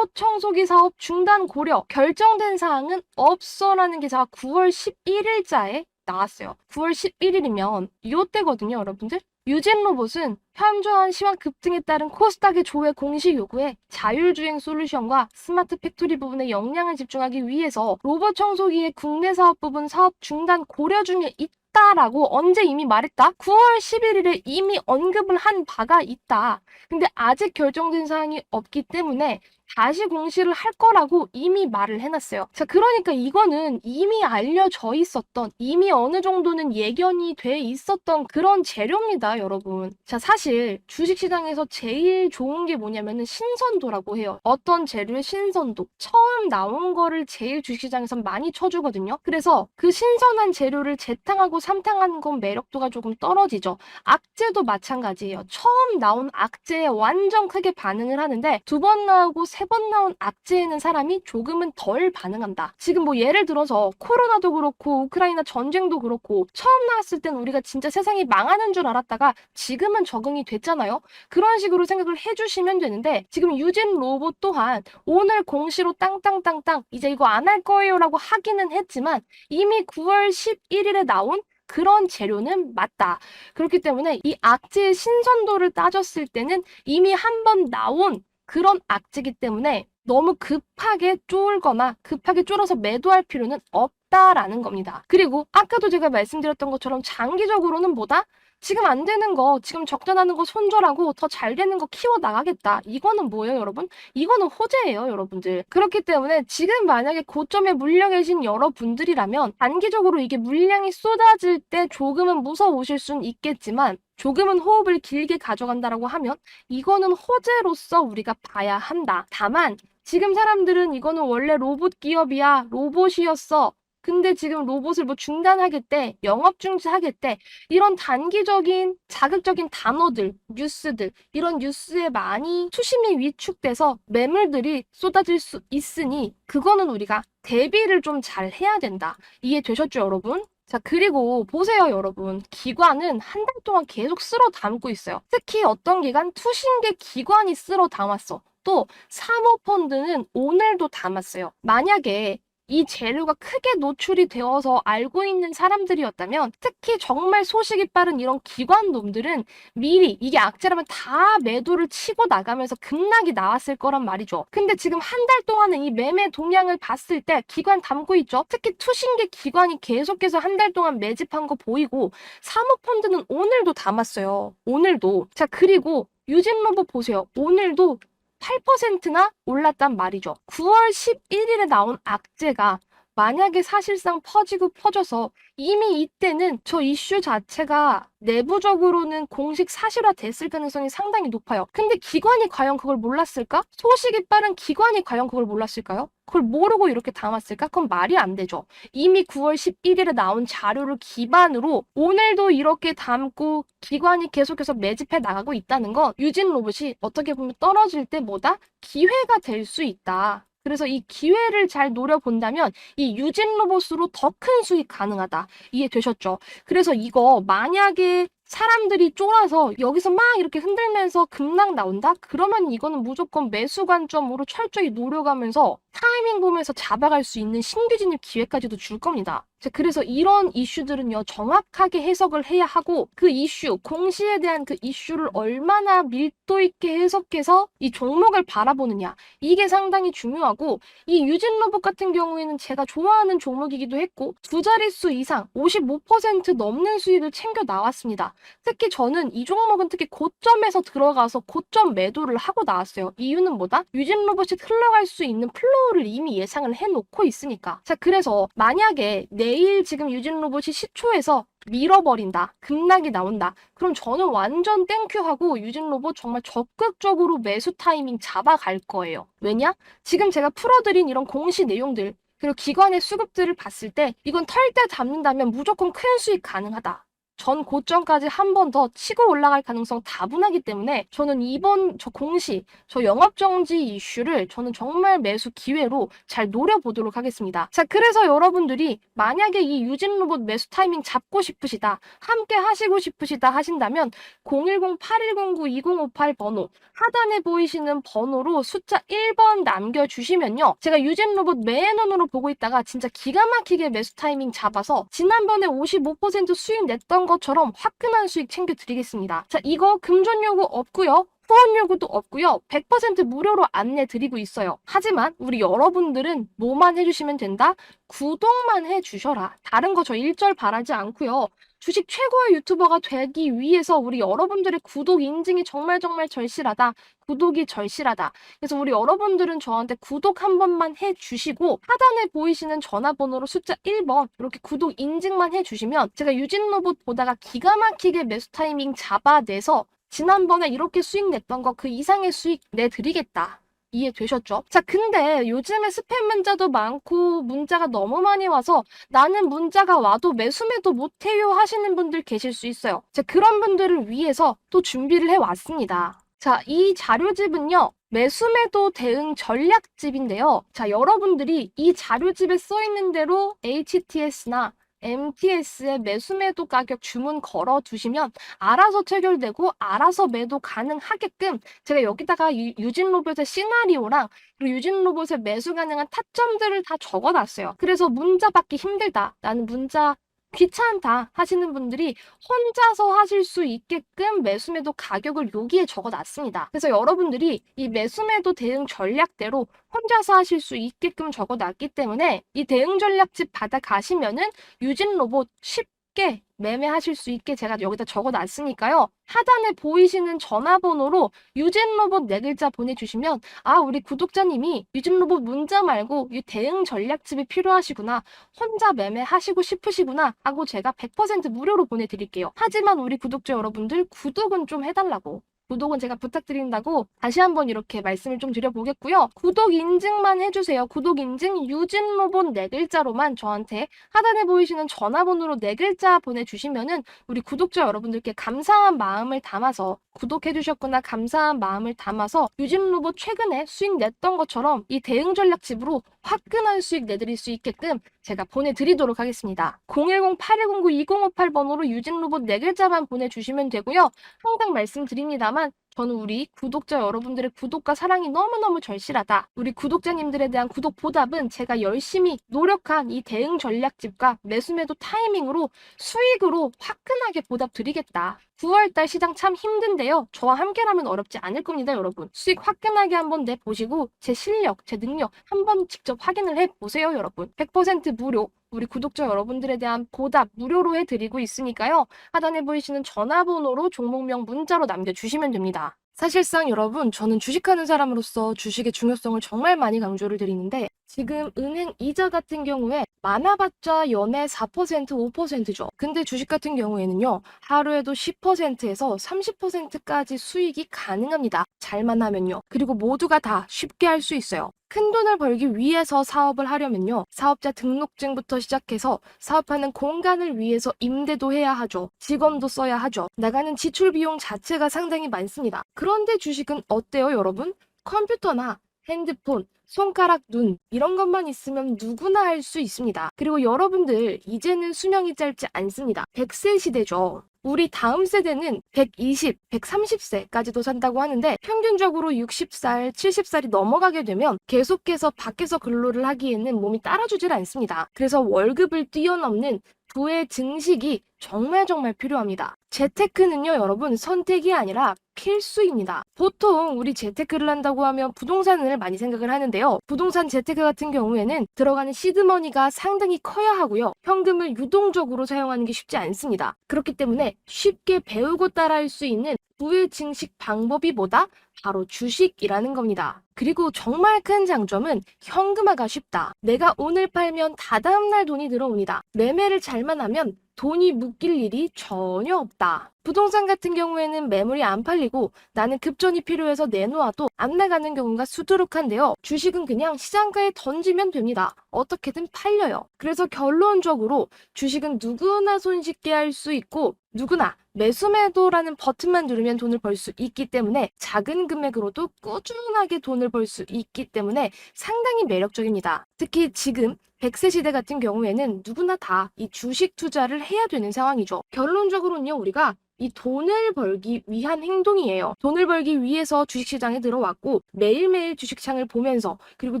청소기 사업 중단 고려 결정된 사항은 없어라는 기사가 9월 11일자에 나왔어요. 9월 11일이면 이때거든요, 여러분들. 유진 로봇은 현저한 시황 급등에 따른 코스닥의 조회 공시 요구에 자율주행 솔루션과 스마트 팩토리 부분에 역량을 집중하기 위해서 로봇 청소기의 국내 사업 부분 사업 중단 고려 중에 있다라고 언제 이미 말했다? 9월 11일에 이미 언급을 한 바가 있다. 근데 아직 결정된 사항이 없기 때문에 다시 공시를 할 거라고 이미 말을 해놨어요. 자, 그러니까 이거는 이미 알려져 있었던, 이미 어느 정도는 예견이 돼 있었던 그런 재료입니다, 여러분. 자, 사실 주식시장에서 제일 좋은 게 뭐냐면은 신선도라고 해요. 어떤 재료의 신선도. 처음 나온 거를 제일 주식시장에선 많이 쳐주거든요. 그래서 그 신선한 재료를 재탕하고 삼탕하는 건 매력도가 조금 떨어지죠. 악재도 마찬가지예요. 처음 나온 악재에 완전 크게 반응을 하는데 두 번 나오고 세 번 나온 악재에는 사람이 조금은 덜 반응한다. 지금 뭐 예를 들어서 코로나도 그렇고 우크라이나 전쟁도 그렇고 처음 나왔을 땐 우리가 진짜 세상이 망하는 줄 알았다가 지금은 적응이 됐잖아요. 그런 식으로 생각을 해주시면 되는데 지금 유진 로봇 또한 오늘 공시로 땅땅땅땅 이제 이거 안 할 거예요 라고 하기는 했지만 이미 9월 11일에 나온 그런 재료는 맞다. 그렇기 때문에 이 악재의 신선도를 따졌을 때는 이미 한 번 나온 그런 악재이기 때문에 너무 급하게 쫄거나 급하게 쫄아서 매도할 필요는 없다라는 겁니다. 그리고 아까도 제가 말씀드렸던 것처럼 장기적으로는 뭐다? 지금 안 되는 거, 지금 적자나는 거 손절하고 더 잘 되는 거 키워 나가겠다. 이거는 뭐예요, 여러분? 이거는 호재예요, 여러분들. 그렇기 때문에 지금 만약에 고점에 물려 계신 여러분들이라면 단기적으로 이게 물량이 쏟아질 때 조금은 무서우실 수는 있겠지만 조금은 호흡을 길게 가져간다라고 하면 이거는 호재로서 우리가 봐야 한다. 다만 지금 사람들은 이거는 원래 로봇 기업이야, 로봇이었어. 근데 지금 로봇을 뭐 중단하겠대, 영업 중지하겠대, 이런 단기적인 자극적인 단어들, 뉴스들, 이런 뉴스에 많이 수심이 위축돼서 매물들이 쏟아질 수 있으니 그거는 우리가 대비를 좀 잘 해야 된다. 이해되셨죠, 여러분? 자, 그리고 보세요, 여러분. 기관은 한 달 동안 계속 쓸어 담고 있어요. 특히 어떤 기관? 투신계 기관이 쓸어 담았어. 또 사모펀드는 오늘도 담았어요. 만약에 이 재료가 크게 노출이 되어서 알고 있는 사람들이었다면 특히 정말 소식이 빠른 이런 기관놈들은 미리 이게 악재라면 다 매도를 치고 나가면서 급락이 나왔을 거란 말이죠. 근데 지금 한 달 동안은 이 매매 동향을 봤을 때 기관 담고 있죠. 특히 투신계 기관이 계속해서 한 달 동안 매집한 거 보이고 사모펀드는 오늘도 담았어요. 오늘도. 자, 그리고 유진로봇 보세요. 오늘도 8%나 올랐단 말이죠. 9월 11일에 나온 악재가 만약에 사실상 퍼지고 퍼져서 이미 이때는 저 이슈 자체가 내부적으로는 공식 사실화 됐을 가능성이 상당히 높아요. 근데 기관이 과연 그걸 몰랐을까? 소식이 빠른 기관이 과연 그걸 몰랐을까요? 그걸 모르고 이렇게 담았을까? 그건 말이 안 되죠. 이미 9월 11일에 나온 자료를 기반으로 오늘도 이렇게 담고 기관이 계속해서 매집해 나가고 있다는 건 유진 로봇이 어떻게 보면 떨어질 때 뭐다? 기회가 될 수 있다. 그래서 이 기회를 잘 노려본다면 이 유진 로봇으로 더 큰 수익 가능하다. 이해되셨죠? 그래서 이거 만약에 사람들이 쫄아서 여기서 막 이렇게 흔들면서 급락 나온다? 그러면 이거는 무조건 매수 관점으로 철저히 노려가면서 타이밍 보면서 잡아갈 수 있는 신규 진입 기회까지도 줄 겁니다. 자, 그래서 이런 이슈들은요, 정확하게 해석을 해야 하고 그 이슈, 공시에 대한 그 이슈를 얼마나 밀도 있게 해석해서 이 종목을 바라보느냐, 이게 상당히 중요하고 이 유진 로봇 같은 경우에는 제가 좋아하는 종목이기도 했고 두 자릿수 이상 55% 넘는 수익을 챙겨 나왔습니다. 특히 저는 이 종목은 특히 고점에서 들어가서 고점 매도를 하고 나왔어요. 이유는 뭐다? 유진 로봇이 흘러갈 수 있는 플로우를 이미 예상을 해놓고 있으니까. 자, 그래서 만약에 내일 지금 유진 로봇이 시초에서 밀어버린다, 급락이 나온다, 그럼 저는 완전 땡큐하고 유진 로봇 정말 적극적으로 매수 타이밍 잡아갈 거예요. 왜냐? 지금 제가 풀어드린 이런 공시 내용들 그리고 기관의 수급들을 봤을 때 이건 털 때 잡는다면 무조건 큰 수익 가능하다. 전 고점까지 한 번 더 치고 올라갈 가능성 다분하기 때문에 저는 이번 저 공시, 저 영업정지 이슈를 저는 정말 매수 기회로 잘 노려보도록 하겠습니다. 자, 그래서 여러분들이 만약에 이 유진 로봇 매수 타이밍 잡고 싶으시다, 함께 하시고 싶으시다 하신다면 010-8109-2058 번호 하단에 보이시는 번호로 숫자 1번 남겨주시면요. 제가 유진 로봇 매눈으로 보고 있다가 진짜 기가 막히게 매수 타이밍 잡아서 지난번에 55% 수익 냈던 것처럼 화끈한 수익 챙겨드리겠습니다. 자, 이거 금전 요구 없고요. 후원 요구도 없고요. 100% 무료로 안내 드리고 있어요. 하지만 우리 여러분들은 뭐만 해주시면 된다? 구독만 해주셔라. 다른 거 저 일절 바라지 않고요. 주식 최고의 유튜버가 되기 위해서 우리 여러분들의 구독 인증이 정말 절실하다. 구독이 절실하다. 그래서 우리 여러분들은 저한테 구독 한 번만 해주시고 하단에 보이시는 전화번호로 숫자 1번 이렇게 구독 인증만 해주시면 제가 유진 로봇 보다가 기가 막히게 매수 타이밍 잡아내서 지난번에 이렇게 수익 냈던 거 그 이상의 수익 내드리겠다. 이해되셨죠? 자, 근데 요즘에 스팸 문자도 많고 문자가 너무 많이 와서 나는 문자가 와도 매수매도 못해요 하시는 분들 계실 수 있어요. 자, 그런 분들을 위해서 또 준비를 해왔습니다. 자, 이 자료집은요, 매수매도 대응 전략집인데요. 자, 여러분들이 이 자료집에 써있는 대로 HTS나 MTS의 매수매도 가격 주문 걸어 두시면 알아서 체결되고 알아서 매도 가능하게끔 제가 여기다가 유진 로봇의 시나리오랑 그리고 유진 로봇의 매수 가능한 타점들을 다 적어놨어요. 그래서 문자 받기 힘들다. 나는 문자 귀찮다 하시는 분들이 혼자서 하실 수 있게끔 매수매도 가격을 여기에 적어놨습니다. 그래서 여러분들이 이 매수매도 대응 전략대로 혼자서 하실 수 있게끔 적어놨기 때문에 이 대응 전략집 받아가시면은 유진 로봇 쉽게 매매하실 수 있게 제가 여기다 적어놨으니까요. 하단에 보이시는 전화번호로 유진 로봇 네 글자 보내주시면 우리 구독자님이 유진 로봇 문자 말고 이 대응 전략집이 필요하시구나. 혼자 매매하시고 싶으시구나 하고 제가 100% 무료로 보내드릴게요. 하지만 우리 구독자 여러분들 구독은 좀 해달라고. 구독은 제가 부탁드린다고 다시 한번 이렇게 말씀을 좀 드려보겠고요. 구독 인증만 해주세요. 구독 인증 유진 로봇 네 글자로만 저한테 하단에 보이시는 전화번호로 네 글자 보내주시면은 우리 구독자 여러분들께 감사한 마음을 담아서 구독해주셨구나 감사한 마음을 담아서 유진 로봇 최근에 수익 냈던 것처럼 이 대응 전략집으로 화끈한 수익 내드릴 수 있게끔 제가 보내드리도록 하겠습니다. 010-8109-2058번호로 유진 로봇 네 글자만 보내주시면 되고요. 항상 말씀드립니다만 저는 우리 구독자 여러분들의 구독과 사랑이 너무너무 절실하다. 우리 구독자님들에 대한 구독 보답은 제가 열심히 노력한 이 대응 전략집과 매수매도 타이밍으로 수익으로 화끈하게 보답 드리겠다. 9월달 시장 참 힘든데요. 저와 함께라면 어렵지 않을 겁니다, 여러분. 수익 화끈하게 한번 내보시고 제 실력, 제 능력 한번 직접 확인을 해보세요, 여러분. 100% 무료. 우리 구독자 여러분들에 대한 보답 무료로 해드리고 있으니까요. 하단에 보이시는 전화번호로 종목명 문자로 남겨주시면 됩니다. 사실상 여러분 저는 주식하는 사람으로서 주식의 중요성을 정말 많이 강조를 드리는데 지금 은행 이자 같은 경우에 많아봤자 연에 4% 5%죠. 근데 주식 같은 경우에는요. 하루에도 10%에서 30%까지 수익이 가능합니다. 잘만 하면요. 그리고 모두가 다 쉽게 할 수 있어요. 큰 돈을 벌기 위해서 사업을 하려면요. 사업자 등록증부터 시작해서 사업하는 공간을 위해서 임대도 해야 하죠. 직원도 써야 하죠. 나가는 지출 비용 자체가 상당히 많습니다. 그런데 주식은 어때요, 여러분? 컴퓨터나 핸드폰, 손가락, 눈 이런 것만 있으면 누구나 할 수 있습니다. 그리고 여러분들 이제는 수명이 짧지 않습니다. 100세 시대죠. 우리 다음 세대는 120, 130세까지도 산다고 하는데 평균적으로 60살, 70살이 넘어가게 되면 계속해서 밖에서 근로를 하기에는 몸이 따라주질 않습니다. 그래서 월급을 뛰어넘는 부의 증식이 정말 필요합니다. 재테크는요, 여러분 선택이 아니라 필수입니다. 보통 우리 재테크를 한다고 하면 부동산을 많이 생각을 하는데요. 부동산 재테크 같은 경우에는 들어가는 시드머니가 상당히 커야 하고요. 현금을 유동적으로 사용하는 게 쉽지 않습니다. 그렇기 때문에 쉽게 배우고 따라할 수 있는 부의 증식 방법이 뭐다? 바로 주식이라는 겁니다. 그리고 정말 큰 장점은 현금화가 쉽다. 내가 오늘 팔면 다다음 날 돈이 들어옵니다. 매매를 잘만 하면 돈이 묶일 일이 전혀 없다. 부동산 같은 경우에는 매물이 안 팔리고 나는 급전이 필요해서 내놓아도 안 나가는 경우가 수두룩한데요. 주식은 그냥 시장가에 던지면 됩니다. 어떻게든 팔려요. 그래서 결론적으로 주식은 누구나 손쉽게 할 수 있고 누구나 매수매도라는 버튼만 누르면 돈을 벌 수 있기 때문에 작은 금액으로도 꾸준하게 돈을 벌 수 있기 때문에 상당히 매력적입니다. 특히 지금 100세 시대 같은 경우에는 누구나 다 이 주식 투자를 해야 되는 상황이죠. 결론적으로는요, 우리가 이 돈을 벌기 위한 행동이에요. 돈을 벌기 위해서 주식시장에 들어왔고 매일매일 주식창을 보면서 그리고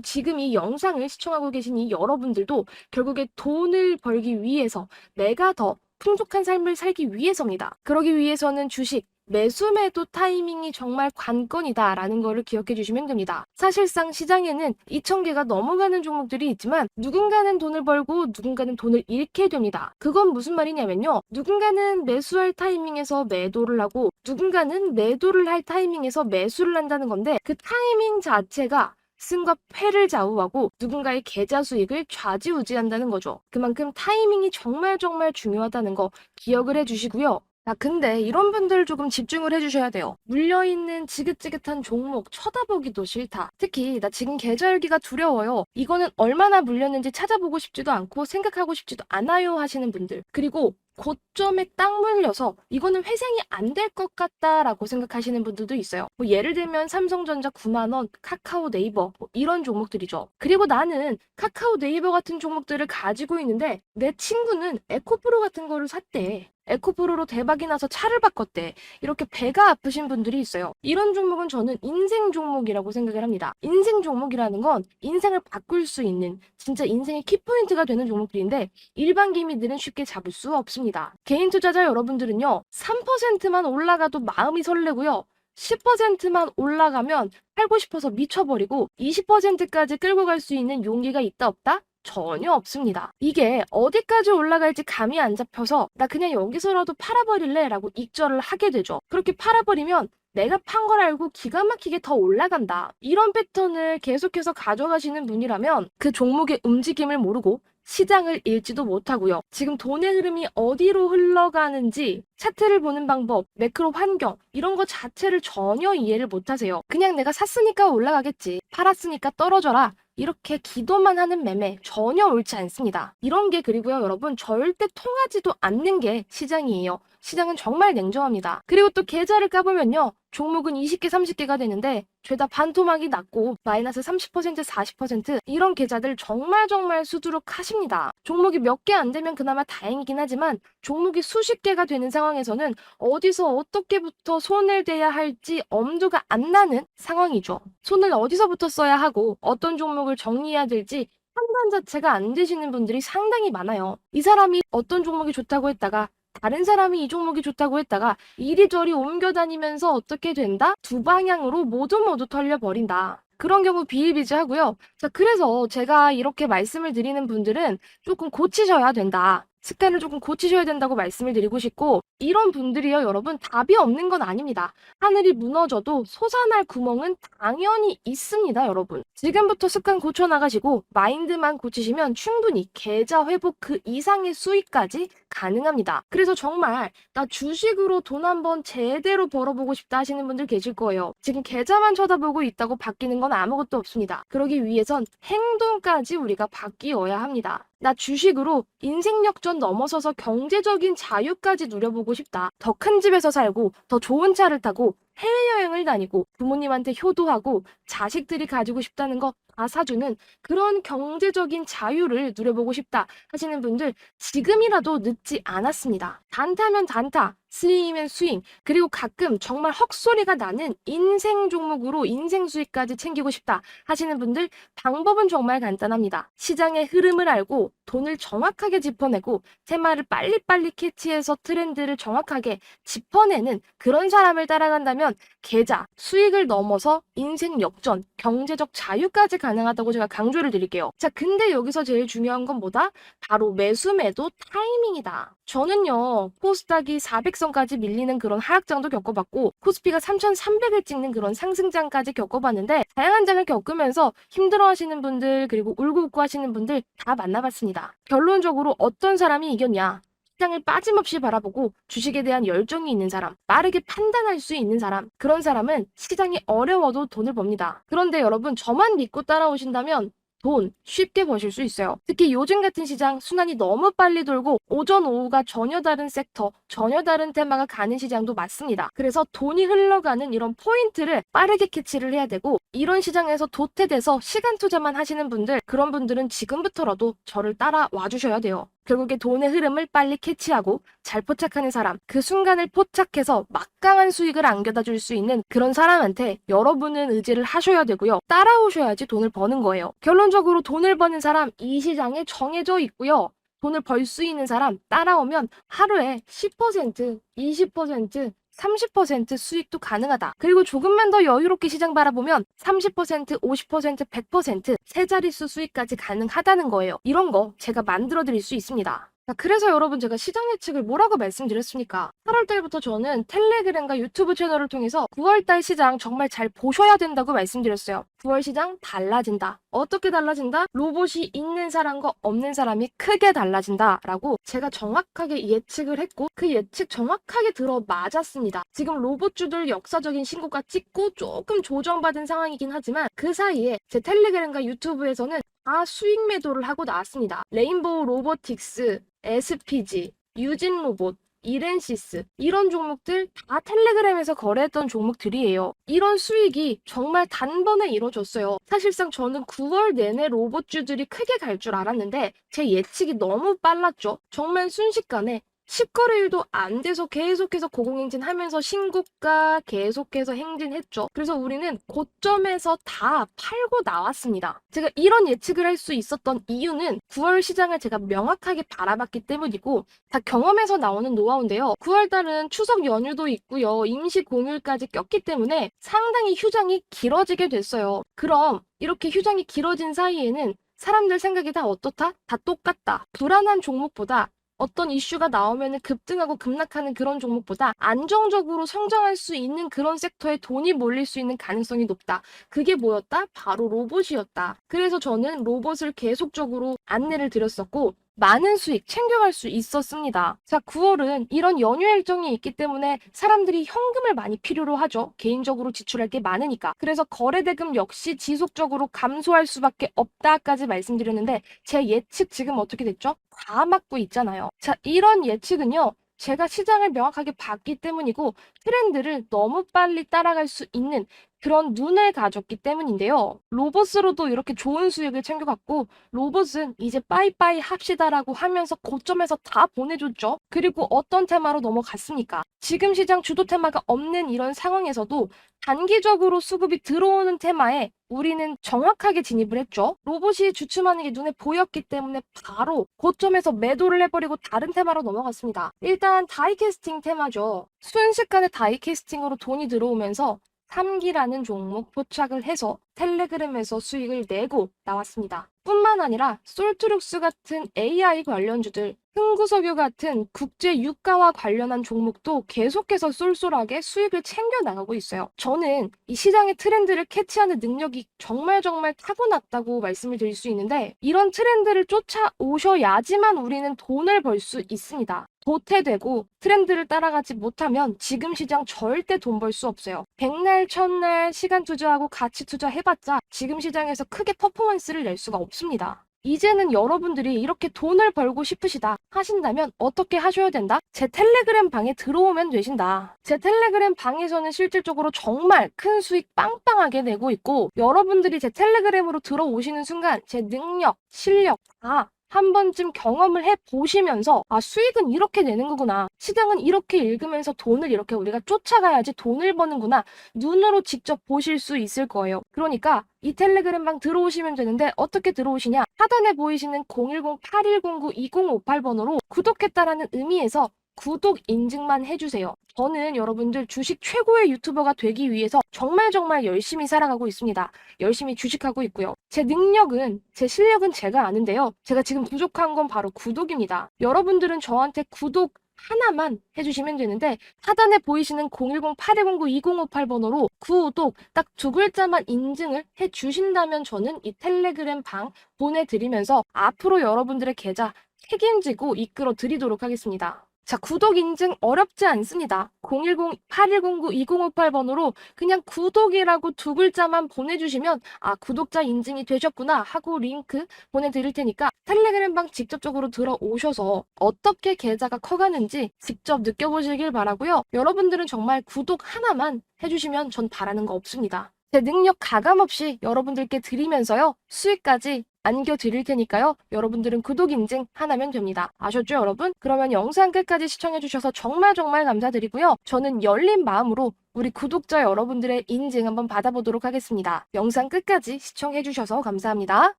지금 이 영상을 시청하고 계신 이 여러분들도 결국에 돈을 벌기 위해서 내가 더 풍족한 삶을 살기 위해서입니다. 그러기 위해서는 주식, 매수매도 타이밍이 정말 관건이다라는 거를 기억해 주시면 됩니다. 사실상 시장에는 2,000개가 넘어가는 종목들이 있지만 누군가는 돈을 벌고 누군가는 돈을 잃게 됩니다. 그건 무슨 말이냐면요. 누군가는 매수할 타이밍에서 매도를 하고 누군가는 매도를 할 타이밍에서 매수를 한다는 건데 그 타이밍 자체가 승과 패를 좌우하고 누군가의 계좌 수익을 좌지우지한다는 거죠. 그만큼 타이밍이 정말 중요하다는 거 기억을 해주시고요. 근데 이런 분들 조금 집중을 해주셔야 돼요. 물려있는 지긋지긋한 종목 쳐다보기도 싫다. 특히 나 지금 계좌 열기가 두려워요. 이거는 얼마나 물렸는지 찾아보고 싶지도 않고 생각하고 싶지도 않아요 하시는 분들. 그리고 고점에 딱 물려서 이거는 회생이 안 될 것 같다라고 생각하시는 분들도 있어요. 예를 들면 삼성전자 9만 원, 카카오 네이버 이런 종목들이죠. 그리고 나는 카카오 네이버 같은 종목들을 가지고 있는데 내 친구는 에코프로 같은 거를 샀대. 에코프로로 대박이 나서 차를 바꿨대. 이렇게 배가 아프신 분들이 있어요. 이런 종목은 저는 인생 종목이라고 생각을 합니다. 인생 종목이라는 건 인생을 바꿀 수 있는 진짜 인생의 키포인트가 되는 종목들인데 일반 개미들은 쉽게 잡을 수 없습니다. 개인 투자자 여러분들은요, 3%만 올라가도 마음이 설레고요. 10%만 올라가면 팔고 싶어서 미쳐버리고 20%까지 끌고 갈 수 있는 용기가 있다 없다? 전혀 없습니다. 이게 어디까지 올라갈지 감이 안 잡혀서 나 그냥 여기서라도 팔아버릴래 라고 익절을 하게 되죠. 그렇게 팔아버리면 내가 판 걸 알고 기가 막히게 더 올라간다. 이런 패턴을 계속해서 가져가시는 분이라면 그 종목의 움직임을 모르고 시장을 읽지도 못하고요. 지금 돈의 흐름이 어디로 흘러가는지 차트를 보는 방법, 매크로 환경 이런 거 자체를 전혀 이해를 못하세요. 그냥 내가 샀으니까 올라가겠지. 팔았으니까 떨어져라. 이렇게 기도만 하는 매매 전혀 옳지 않습니다. 이런 게 그리고요 여러분 절대 통하지도 않는 게 시장이에요. 시장은 정말 냉정합니다. 그리고 또 계좌를 까보면요. 종목은 20개, 30개가 되는데 죄다 반토막이 났고 마이너스 30%, 40% 이런 계좌들 정말 수두룩하십니다. 종목이 몇 개 안 되면 그나마 다행이긴 하지만 종목이 수십 개가 되는 상황에서는 어디서 어떻게부터 손을 대야 할지 엄두가 안 나는 상황이죠. 손을 어디서부터 써야 하고 어떤 종목을 정리해야 될지 판단 자체가 안 되시는 분들이 상당히 많아요. 이 사람이 어떤 종목이 좋다고 했다가 다른 사람이 이 종목이 좋다고 했다가 이리저리 옮겨 다니면서 어떻게 된다? 두 방향으로 모두 털려버린다. 그런 경우 비일비재하고요. 자, 그래서 제가 이렇게 말씀을 드리는 분들은 조금 고치셔야 된다. 습관을 조금 고치셔야 된다고 말씀을 드리고 싶고 이런 분들이요 여러분 답이 없는 건 아닙니다. 하늘이 무너져도 솟아날 구멍은 당연히 있습니다 여러분. 지금부터 습관 고쳐나가시고 마인드만 고치시면 충분히 계좌 회복 그 이상의 수익까지 가능합니다. 그래서 정말 나 주식으로 돈 한번 제대로 벌어보고 싶다 하시는 분들 계실 거예요. 지금 계좌만 쳐다보고 있다고 바뀌는 건 아무것도 없습니다. 그러기 위해선 행동까지 우리가 바뀌어야 합니다. 나 주식으로 인생 역전 넘어서서 경제적인 자유까지 누려보고 싶다. 더 큰 집에서 살고 더 좋은 차를 타고 해외여행을 다니고 부모님한테 효도하고 자식들이 가지고 싶다는 거 다 사주는 그런 경제적인 자유를 누려보고 싶다 하시는 분들 지금이라도 늦지 않았습니다. 단타면 단타, 스윙이면 스윙, 그리고 가끔 정말 헛소리가 나는 인생 종목으로 인생 수익까지 챙기고 싶다 하시는 분들 방법은 정말 간단합니다. 시장의 흐름을 알고 돈을 정확하게 짚어내고 테마를 빨리빨리 캐치해서 트렌드를 정확하게 짚어내는 그런 사람을 따라간다면 계좌, 수익을 넘어서 인생 역전, 경제적 자유까지 가능하다고 제가 강조를 드릴게요. 자, 근데 여기서 제일 중요한 건 뭐다? 바로 매수 매도 타이밍이다. 저는요, 코스닥이 400선까지 밀리는 그런 하락장도 겪어봤고, 코스피가 3,300을 찍는 그런 상승장까지 겪어봤는데, 다양한 장을 겪으면서 힘들어 하시는 분들, 그리고 울고 웃고 하시는 분들 다 만나봤습니다. 결론적으로 어떤 사람이 이겼냐? 시장을 빠짐없이 바라보고 주식에 대한 열정이 있는 사람, 빠르게 판단할 수 있는 사람, 그런 사람은 시장이 어려워도 돈을 법니다. 그런데 여러분, 저만 믿고 따라오신다면 돈 쉽게 버실 수 있어요. 특히 요즘 같은 시장 순환이 너무 빨리 돌고 오전 오후가 전혀 다른 섹터, 전혀 다른 테마가 가는 시장도 맞습니다. 그래서 돈이 흘러가는 이런 포인트를 빠르게 캐치를 해야 되고 이런 시장에서 도태돼서 시간 투자만 하시는 분들, 그런 분들은 지금부터라도 저를 따라와 주셔야 돼요. 결국에 돈의 흐름을 빨리 캐치하고 잘 포착하는 사람, 그 순간을 포착해서 막강한 수익을 안겨다 줄 수 있는 그런 사람한테 여러분은 의지를 하셔야 되고요. 따라오셔야지 돈을 버는 거예요. 결론적으로 돈을 버는 사람 이 시장에 정해져 있고요. 돈을 벌 수 있는 사람 따라오면 하루에 10%, 20%, 30% 수익도 가능하다. 그리고 조금만 더 여유롭게 시장 바라보면 30%, 50%, 100% 세 자릿수 수익까지 가능하다는 거예요. 이런 거 제가 만들어 드릴 수 있습니다. 자, 그래서 여러분 제가 시장 예측을 뭐라고 말씀드렸습니까? 8월달부터 저는 텔레그램과 유튜브 채널을 통해서 9월달 시장 정말 잘 보셔야 된다고 말씀드렸어요. 9월 시장 달라진다. 어떻게 달라진다? 로봇이 있는 사람과 없는 사람이 크게 달라진다 라고 제가 정확하게 예측을 했고 그 예측 정확하게 들어 맞았습니다. 지금 로봇주들 역사적인 신고가 찍고 조금 조정받은 상황이긴 하지만 그 사이에 제 텔레그램과 유튜브에서는 다 수익 매도를 하고 나왔습니다. 레인보우 로보틱스, SPG, 유진 로봇, 이렌시스 이런 종목들 다 텔레그램에서 거래했던 종목들이에요. 이런 수익이 정말 단번에 이루어졌어요. 사실상 저는 9월 내내 로봇주들이 크게 갈 줄 알았는데 제 예측이 너무 빨랐죠. 정말 순식간에 10거래일도 안 돼서 계속해서 고공행진하면서 신고가 계속해서 행진했죠. 그래서 우리는 고점에서 다 팔고 나왔습니다. 제가 이런 예측을 할 수 있었던 이유는 9월 시장을 제가 명확하게 바라봤기 때문이고 다 경험에서 나오는 노하우인데요. 9월 달은 추석 연휴도 있고요. 임시 공휴일까지 꼈기 때문에 상당히 휴장이 길어지게 됐어요. 그럼 이렇게 휴장이 길어진 사이에는 사람들 생각이 다 어떻다? 다 똑같다. 불안한 종목보다 어떤 이슈가 나오면 급등하고 급락하는 그런 종목보다 안정적으로 성장할 수 있는 그런 섹터에 돈이 몰릴 수 있는 가능성이 높다. 그게 뭐였다? 바로 로봇이었다. 그래서 저는 로봇을 계속적으로 안내를 드렸었고 많은 수익 챙겨갈 수 있었습니다. 자, 9월은 이런 연휴 일정이 있기 때문에 사람들이 현금을 많이 필요로 하죠. 개인적으로 지출할 게 많으니까. 그래서 거래대금 역시 지속적으로 감소할 수밖에 없다까지 말씀드렸는데 제 예측 지금 어떻게 됐죠? 다 맞고 있잖아요. 자, 이런 예측은요. 제가 시장을 명확하게 봤기 때문이고 트렌드를 너무 빨리 따라갈 수 있는 그런 눈을 가졌기 때문인데요. 로봇으로도 이렇게 좋은 수익을 챙겨갔고 로봇은 이제 빠이빠이 합시다라고 하면서 고점에서 다 보내줬죠. 그리고 어떤 테마로 넘어갔습니까? 지금 시장 주도 테마가 없는 이런 상황에서도 단기적으로 수급이 들어오는 테마에 우리는 정확하게 진입을 했죠. 로봇이 주춤하는 게 눈에 보였기 때문에 바로 고점에서 매도를 해버리고 다른 테마로 넘어갔습니다. 일단 다이캐스팅 테마죠. 순식간에 다이캐스팅으로 돈이 들어오면서 3기라는 종목 포착을 해서 텔레그램에서 수익을 내고 나왔습니다. 뿐만 아니라 솔트룩스 같은 AI 관련주들, 흥구석유 같은 국제 유가와 관련한 종목도 계속해서 쏠쏠하게 수익을 챙겨 나가고 있어요. 저는 이 시장의 트렌드를 캐치하는 능력이 정말 타고났다고 말씀을 드릴 수 있는데 이런 트렌드를 쫓아오셔야지만 우리는 돈을 벌 수 있습니다. 도태되고 트렌드를 따라가지 못하면 지금 시장 절대 돈 벌 수 없어요. 백날 천날 시간 투자하고 가치 투자해봤자 지금 시장에서 크게 퍼포먼스를 낼 수가 없습니다. 이제는 여러분들이 이렇게 돈을 벌고 싶으시다 하신다면 어떻게 하셔야 된다? 제 텔레그램 방에 들어오면 되신다. 제 텔레그램 방에서는 실질적으로 정말 큰 수익 빵빵하게 내고 있고 여러분들이 제 텔레그램으로 들어오시는 순간 제 능력, 실력 다 한 번쯤 경험을 해보시면서 아 수익은 이렇게 내는 거구나. 시장은 이렇게 읽으면서 돈을 이렇게 우리가 쫓아가야지 돈을 버는구나. 눈으로 직접 보실 수 있을 거예요. 그러니까 이 텔레그램방 들어오시면 되는데 어떻게 들어오시냐. 하단에 보이시는 010-8109-2058번으로 구독했다라는 의미에서 구독 인증만 해주세요. 저는 여러분들 주식 최고의 유튜버가 되기 위해서 정말 열심히 살아가고 있습니다. 열심히 주식하고 있고요. 제 능력은, 제 실력은 제가 아는데요. 제가 지금 부족한 건 바로 구독입니다. 여러분들은 저한테 구독 하나만 해주시면 되는데 하단에 보이시는 010-8109-2058번으로 구독 딱 두 글자만 인증을 해주신다면 저는 이 텔레그램 방 보내드리면서 앞으로 여러분들의 계좌 책임지고 이끌어 드리도록 하겠습니다. 자, 구독 인증 어렵지 않습니다. 010-8109-2058번으로 그냥 구독이라고 두 글자만 보내주시면 아, 구독자 인증이 되셨구나 하고 링크 보내드릴 테니까 텔레그램방 직접적으로 들어오셔서 어떻게 계좌가 커가는지 직접 느껴보시길 바라고요. 여러분들은 정말 구독 하나만 해주시면 전 바라는 거 없습니다. 제 능력 가감없이 여러분들께 드리면서요. 수익까지 안겨드릴 테니까요. 여러분들은 구독 인증 하나면 됩니다. 아셨죠, 여러분? 그러면 영상 끝까지 시청해주셔서 정말 감사드리고요. 저는 열린 마음으로 우리 구독자 여러분들의 인증 한번 받아보도록 하겠습니다. 영상 끝까지 시청해주셔서 감사합니다.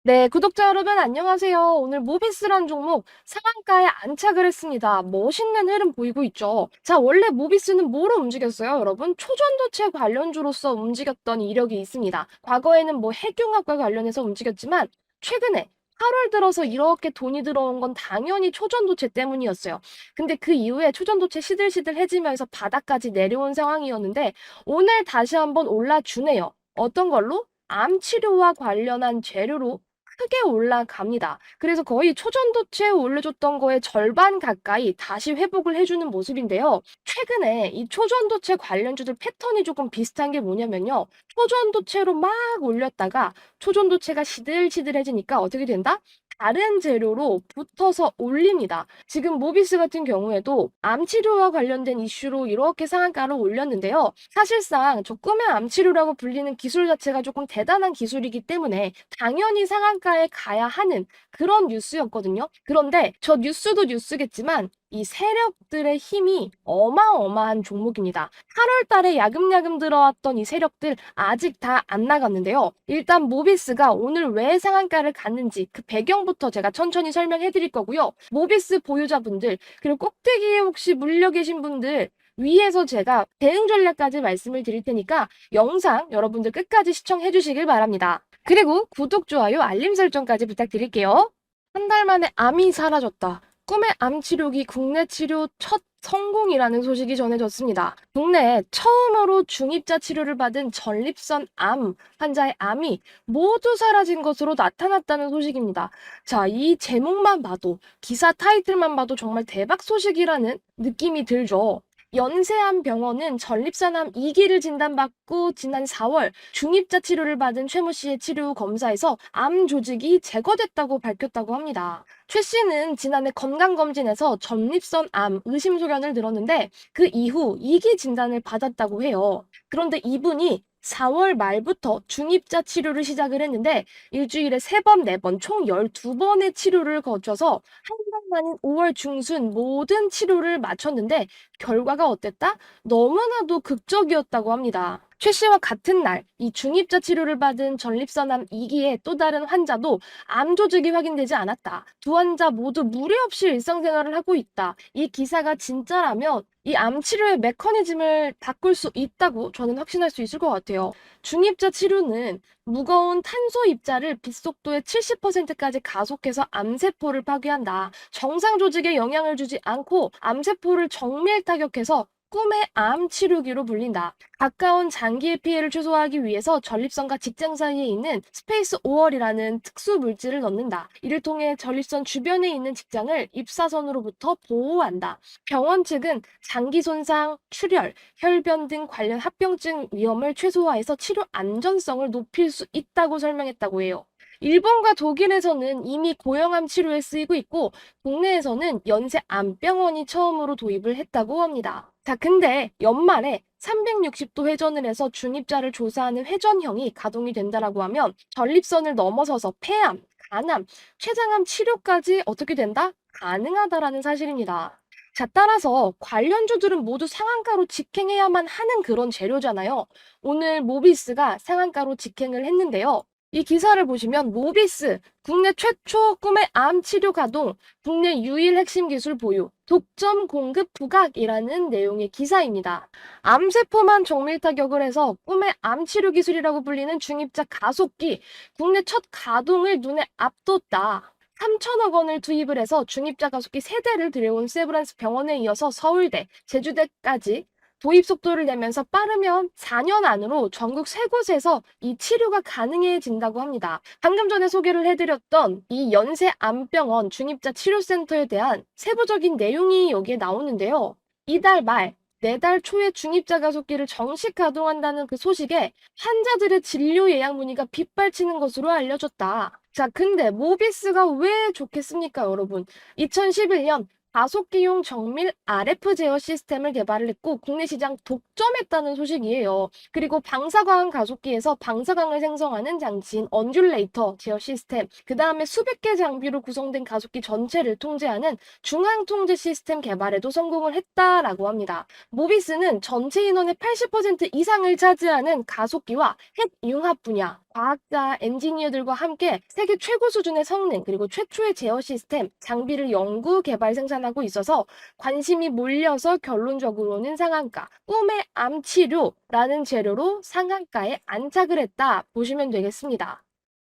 네, 구독자 여러분 안녕하세요. 오늘 모비스란 종목 상한가에 안착을 했습니다. 멋있는 흐름 보이고 있죠. 자, 원래 모비스는 뭐로 움직였어요, 여러분? 초전도체 관련주로서 움직였던 이력이 있습니다. 과거에는 뭐 핵융합과 관련해서 움직였지만 최근에 8월 들어서 이렇게 돈이 들어온 건 당연히 초전도체 때문이었어요. 근데 그 이후에 초전도체 시들시들해지면서 바닥까지 내려온 상황이었는데 오늘 다시 한번 올라주네요. 어떤 걸로? 암 치료와 관련한 재료로 크게 올라갑니다. 그래서 거의 초전도체에 올려줬던 거의 절반 가까이 다시 회복을 해주는 모습인데요. 최근에 이 초전도체 관련주들 패턴이 조금 비슷한 게 뭐냐면요. 초전도체로 막 올렸다가 초전도체가 시들시들해지니까 어떻게 된다? 다른 재료로 붙어서 올립니다. 지금 모비스 같은 경우에도 암치료와 관련된 이슈로 이렇게 상한가를 올렸는데요. 사실상 저 꿈의 암치료라고 불리는 기술 자체가 조금 대단한 기술이기 때문에 당연히 상한가에 가야 하는 그런 뉴스였거든요. 그런데 저 뉴스도 뉴스겠지만 이 세력들의 힘이 어마어마한 종목입니다. 8월 달에 야금야금 들어왔던 이 세력들 아직 다 안 나갔는데요. 일단 모비스가 오늘 왜 상한가를 갔는지 그 배경부터 제가 천천히 설명해 드릴 거고요. 모비스 보유자분들, 그리고 꼭대기에 혹시 물려 계신 분들, 위에서 제가 대응 전략까지 말씀을 드릴 테니까 영상 여러분들 끝까지 시청해 주시길 바랍니다. 그리고 구독, 좋아요, 알림 설정까지 부탁드릴게요. 한 달 만에 암이 사라졌다. 꿈의 암 치료기 국내 치료 첫 성공이라는 소식이 전해졌습니다. 국내에 처음으로 중입자 치료를 받은 전립선 암 환자의 암이 모두 사라진 것으로 나타났다는 소식입니다. 자, 이 제목만 봐도, 기사 타이틀만 봐도 정말 대박 소식이라는 느낌이 들죠. 연세암 병원은 전립선암 2기를 진단받고 지난 4월 중입자 치료를 받은 최모 씨의 치료 후 검사에서 암 조직이 제거됐다고 밝혔다고 합니다. 최 씨는 지난해 건강검진에서 전립선 암 의심 소견을 들었는데 그 이후 2기 진단을 받았다고 해요. 그런데 이분이 4월 말부터 중입자 치료를 시작을 했는데 일주일에 3번, 4번, 총 12번의 치료를 거쳐서 한 달 만인 5월 중순 모든 치료를 마쳤는데 결과가 어땠다? 너무나도 극적이었다고 합니다. 최 씨와 같은 날 이 중입자 치료를 받은 전립선암 2기의 또 다른 환자도 암 조직이 확인되지 않았다. 두 환자 모두 무리 없이 일상생활을 하고 있다. 이 기사가 진짜라면 이 암 치료의 메커니즘을 바꿀 수 있다고 저는 확신할 수 있을 것 같아요. 중입자 치료는 무거운 탄소 입자를 빛속도의 70%까지 가속해서 암세포를 파괴한다. 정상 조직에 영향을 주지 않고 암세포를 정밀 타격해서 꿈의 암 치료기로 불린다. 가까운 장기의 피해를 최소화하기 위해서 전립선과 직장 사이에 있는 스페이스 오월이라는 특수 물질을 넣는다. 이를 통해 전립선 주변에 있는 직장을 입사선으로부터 보호한다. 병원 측은 장기 손상, 출혈, 혈변 등 관련 합병증 위험을 최소화해서 치료 안전성을 높일 수 있다고 설명했다고 해요. 일본과 독일에서는 이미 고형암 치료에 쓰이고 있고 국내에서는 연세 암병원이 처음으로 도입을 했다고 합니다. 자, 근데 연말에 360도 회전을 해서 중입자를 조사하는 회전형이 가동이 된다라고 하면 전립선을 넘어서서 폐암, 간암, 췌장암 치료까지 어떻게 된다? 가능하다라는 사실입니다. 자, 따라서 관련주들은 모두 상한가로 직행해야만 하는 그런 재료잖아요. 오늘 모비스가 상한가로 직행을 했는데요. 이 기사를 보시면 모비스, 국내 최초 꿈의 암 치료 가동, 국내 유일 핵심 기술 보유, 독점 공급 부각이라는 내용의 기사입니다. 암세포만 정밀 타격을 해서 꿈의 암 치료 기술이라고 불리는 중입자 가속기, 국내 첫 가동을 눈에 앞뒀다. 3천억 원을 투입을 해서 중입자 가속기 3대를 들여온 세브란스 병원에 이어서 서울대, 제주대까지 도입 속도를 내면서 빠르면 4년 안으로 전국 3곳에서 이 치료가 가능해진다고 합니다. 방금 전에 소개를 해드렸던 이 연세암병원 중입자 치료센터에 대한 세부적인 내용이 여기에 나오는데요. 이달 말, 내달 초에 중입자 가속기를 정식 가동한다는 그 소식에 환자들의 진료 예약 문의가 빗발치는 것으로 알려졌다. 자, 근데 모비스가 왜 좋겠습니까, 여러분? 2011년 가속기용 정밀 RF 제어 시스템을 개발을 했고 국내 시장 독점했다는 소식이에요. 그리고 방사광 가속기에서 방사광을 생성하는 장치인 언듈레이터 제어 시스템, 그 다음에 수백 개 장비로 구성된 가속기 전체를 통제하는 중앙 통제 시스템 개발에도 성공을 했다라고 합니다. 모비스는 전체 인원의 80% 이상을 차지하는 가속기와 핵 융합 분야, 과학자, 엔지니어들과 함께 세계 최고 수준의 성능 그리고 최초의 제어 시스템, 장비를 연구, 개발, 생산하고 있어서 관심이 몰려서 결론적으로는 상한가, 꿈의 암 치료라는 재료로 상한가에 안착을 했다 보시면 되겠습니다.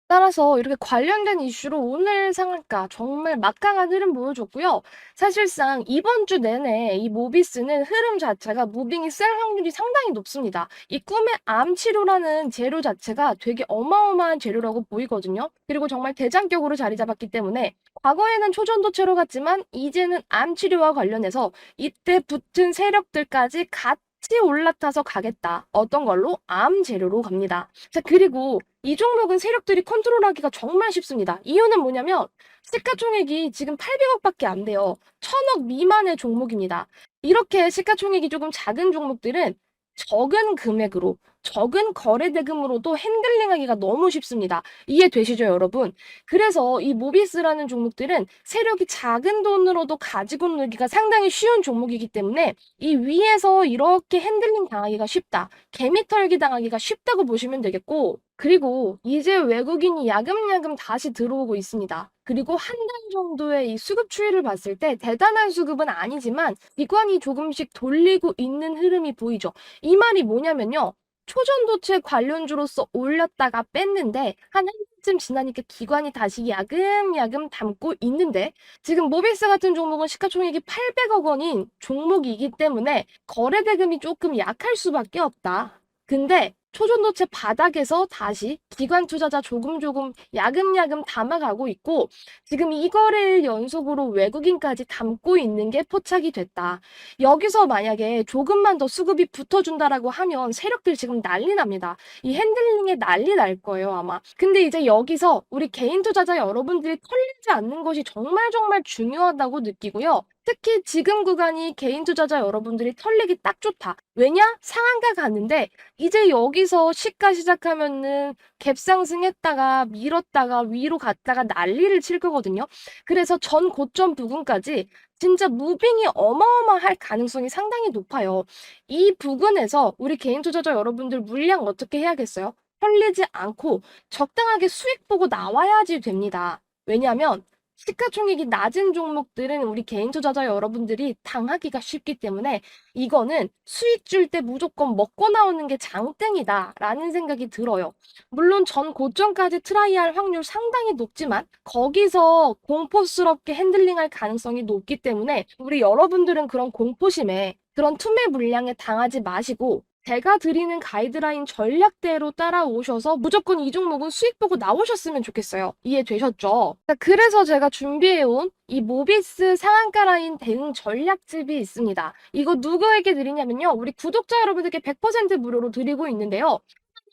따라서 이렇게 관련된 이슈로 오늘 상한가 정말 막강한 흐름 보여줬고요. 사실상 이번 주 내내 이 모비스는 흐름 자체가 무빙이 셀 확률이 상당히 높습니다. 이 꿈의 암 치료라는 재료 자체가 되게 어마어마한 재료라고 보이거든요. 그리고 정말 대장격으로 자리 잡았기 때문에 과거에는 초전도체로 갔지만 이제는 암 치료와 관련해서 이때 붙은 세력들까지 같이 올라타서 가겠다. 어떤 걸로? 암 재료로 갑니다. 자, 그리고 이 종목은 세력들이 컨트롤하기가 정말 쉽습니다. 이유는 뭐냐면 시가총액이 지금 800억밖에 안 돼요. 1000억 미만의 종목입니다. 이렇게 시가총액이 조금 작은 종목들은 적은 금액으로 적은 거래 대금으로도 핸들링하기가 너무 쉽습니다. 이해되시죠, 여러분? 그래서 이 모비스라는 종목들은 세력이 작은 돈으로도 가지고 놀기가 상당히 쉬운 종목이기 때문에 이 위에서 이렇게 핸들링 당하기가 쉽다. 개미 털기 당하기가 쉽다고 보시면 되겠고, 그리고 이제 외국인이 야금야금 다시 들어오고 있습니다. 그리고 한 달 정도의 이 수급 추이를 봤을 때 대단한 수급은 아니지만 기관이 조금씩 돌리고 있는 흐름이 보이죠. 이 말이 뭐냐면요. 초전도체 관련주로서 올렸다가 뺐는데 한 한쯤 지나니까 기관이 다시 야금야금 담고 있는데 지금 모비스 같은 종목은 시가총액이 800억 원인 종목이기 때문에 거래 대금이 조금 약할 수밖에 없다. 근데 초전도체 바닥에서 다시 기관 투자자 조금 야금야금 담아가고 있고 지금 이거를 연속으로 외국인까지 담고 있는 게 포착이 됐다. 여기서 만약에 조금만 더 수급이 붙어준다라고 하면 세력들 지금 난리 납니다. 이 핸들링에 난리 날 거예요, 아마. 근데 이제 여기서 우리 개인 투자자 여러분들이 털리지 않는 것이 정말 중요하다고 느끼고요. 특히 지금 구간이 개인 투자자 여러분들이 털리기 딱 좋다. 왜냐? 상한가 갔는데 이제 여기서 시가 시작하면은 갭 상승했다가 밀었다가 위로 갔다가 난리를 칠 거거든요. 그래서 전 고점 부근까지 진짜 무빙이 어마어마할 가능성이 상당히 높아요. 이 부근에서 우리 개인 투자자 여러분들 물량 어떻게 해야겠어요? 털리지 않고 적당하게 수익 보고 나와야지 됩니다. 왜냐하면 시가총액이 낮은 종목들은 우리 개인 투자자 여러분들이 당하기가 쉽기 때문에 이거는 수익 줄 때 무조건 먹고 나오는 게 장땡이다라는 생각이 들어요. 물론 전 고점까지 트라이할 확률 상당히 높지만 거기서 공포스럽게 핸들링할 가능성이 높기 때문에 우리 여러분들은 그런 공포심에 그런 투매 물량에 당하지 마시고 제가 드리는 가이드라인 전략대로 따라오셔서 무조건 이 종목은 수익 보고 나오셨으면 좋겠어요. 이해되셨죠? 그래서 제가 준비해온 이 모비스 상한가 라인 대응 전략집이 있습니다. 이거 누구에게 드리냐면요. 우리 구독자 여러분들께 100% 무료로 드리고 있는데요.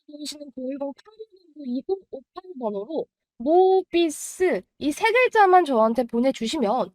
보이시는 010-8209-2058번호로 모비스 이 세 글자만 저한테 보내주시면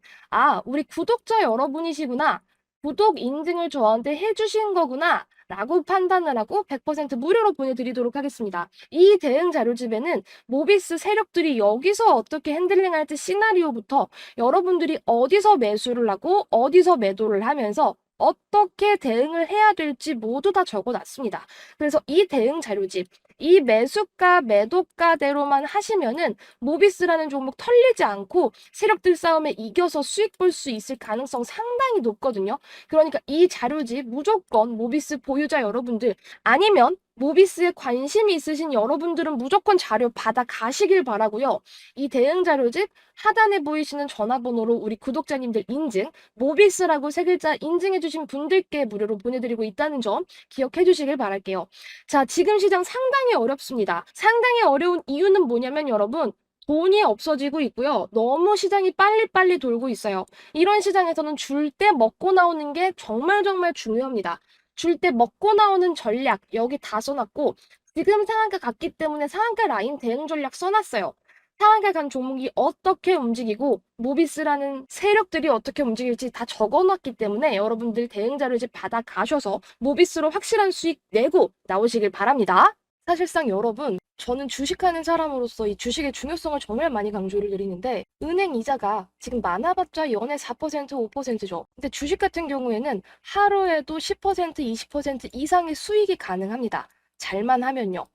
우리 구독자 여러분이시구나. 구독 인증을 저한테 해주신 거구나. 라고 판단을 하고 100% 무료로 보내드리도록 하겠습니다. 이 대응 자료집에는 모비스 세력들이 여기서 어떻게 핸들링할지 시나리오부터 여러분들이 어디서 매수를 하고 어디서 매도를 하면서 어떻게 대응을 해야 될지 모두 다 적어놨습니다. 그래서 이 대응 자료집, 이 매수가, 매도가대로만 하시면은 모비스라는 종목 털리지 않고 세력들 싸움에 이겨서 수익 볼 수 있을 가능성 상당히 높거든요. 그러니까 이 자료집 무조건 모비스 보유자 여러분들 아니면 모비스에 관심이 있으신 여러분들은 무조건 자료 받아 가시길 바라고요. 이 대응 자료집 하단에 보이시는 전화번호로 우리 구독자님들 인증, 모비스라고 세 글자 인증해주신 분들께 무료로 보내드리고 있다는 점 기억해 주시길 바랄게요. 자, 지금 시장 상당히 어렵습니다. 상당히 어려운 이유는 뭐냐면 여러분, 돈이 없어지고 있고요. 너무 시장이 빨리빨리 돌고 있어요. 이런 시장에서는 줄 때 먹고 나오는 게 정말 중요합니다. 줄 때 먹고 나오는 전략 여기 다 써놨고 지금 상한가 갔기 때문에 상한가 라인 대응 전략 써놨어요. 상한가 간 종목이 어떻게 움직이고 모비스라는 세력들이 어떻게 움직일지 다 적어놨기 때문에 여러분들 대응 자료집 받아 가셔서 모비스로 확실한 수익 내고 나오시길 바랍니다. 사실상 여러분 저는 주식하는 사람으로서 이 주식의 중요성을 정말 많이 강조를 드리는데 은행 이자가 지금 많아봤자 연에 4% 5%죠. 근데 주식 같은 경우에는 하루에도 10% 20% 이상의 수익이 가능합니다. 잘만 하면요.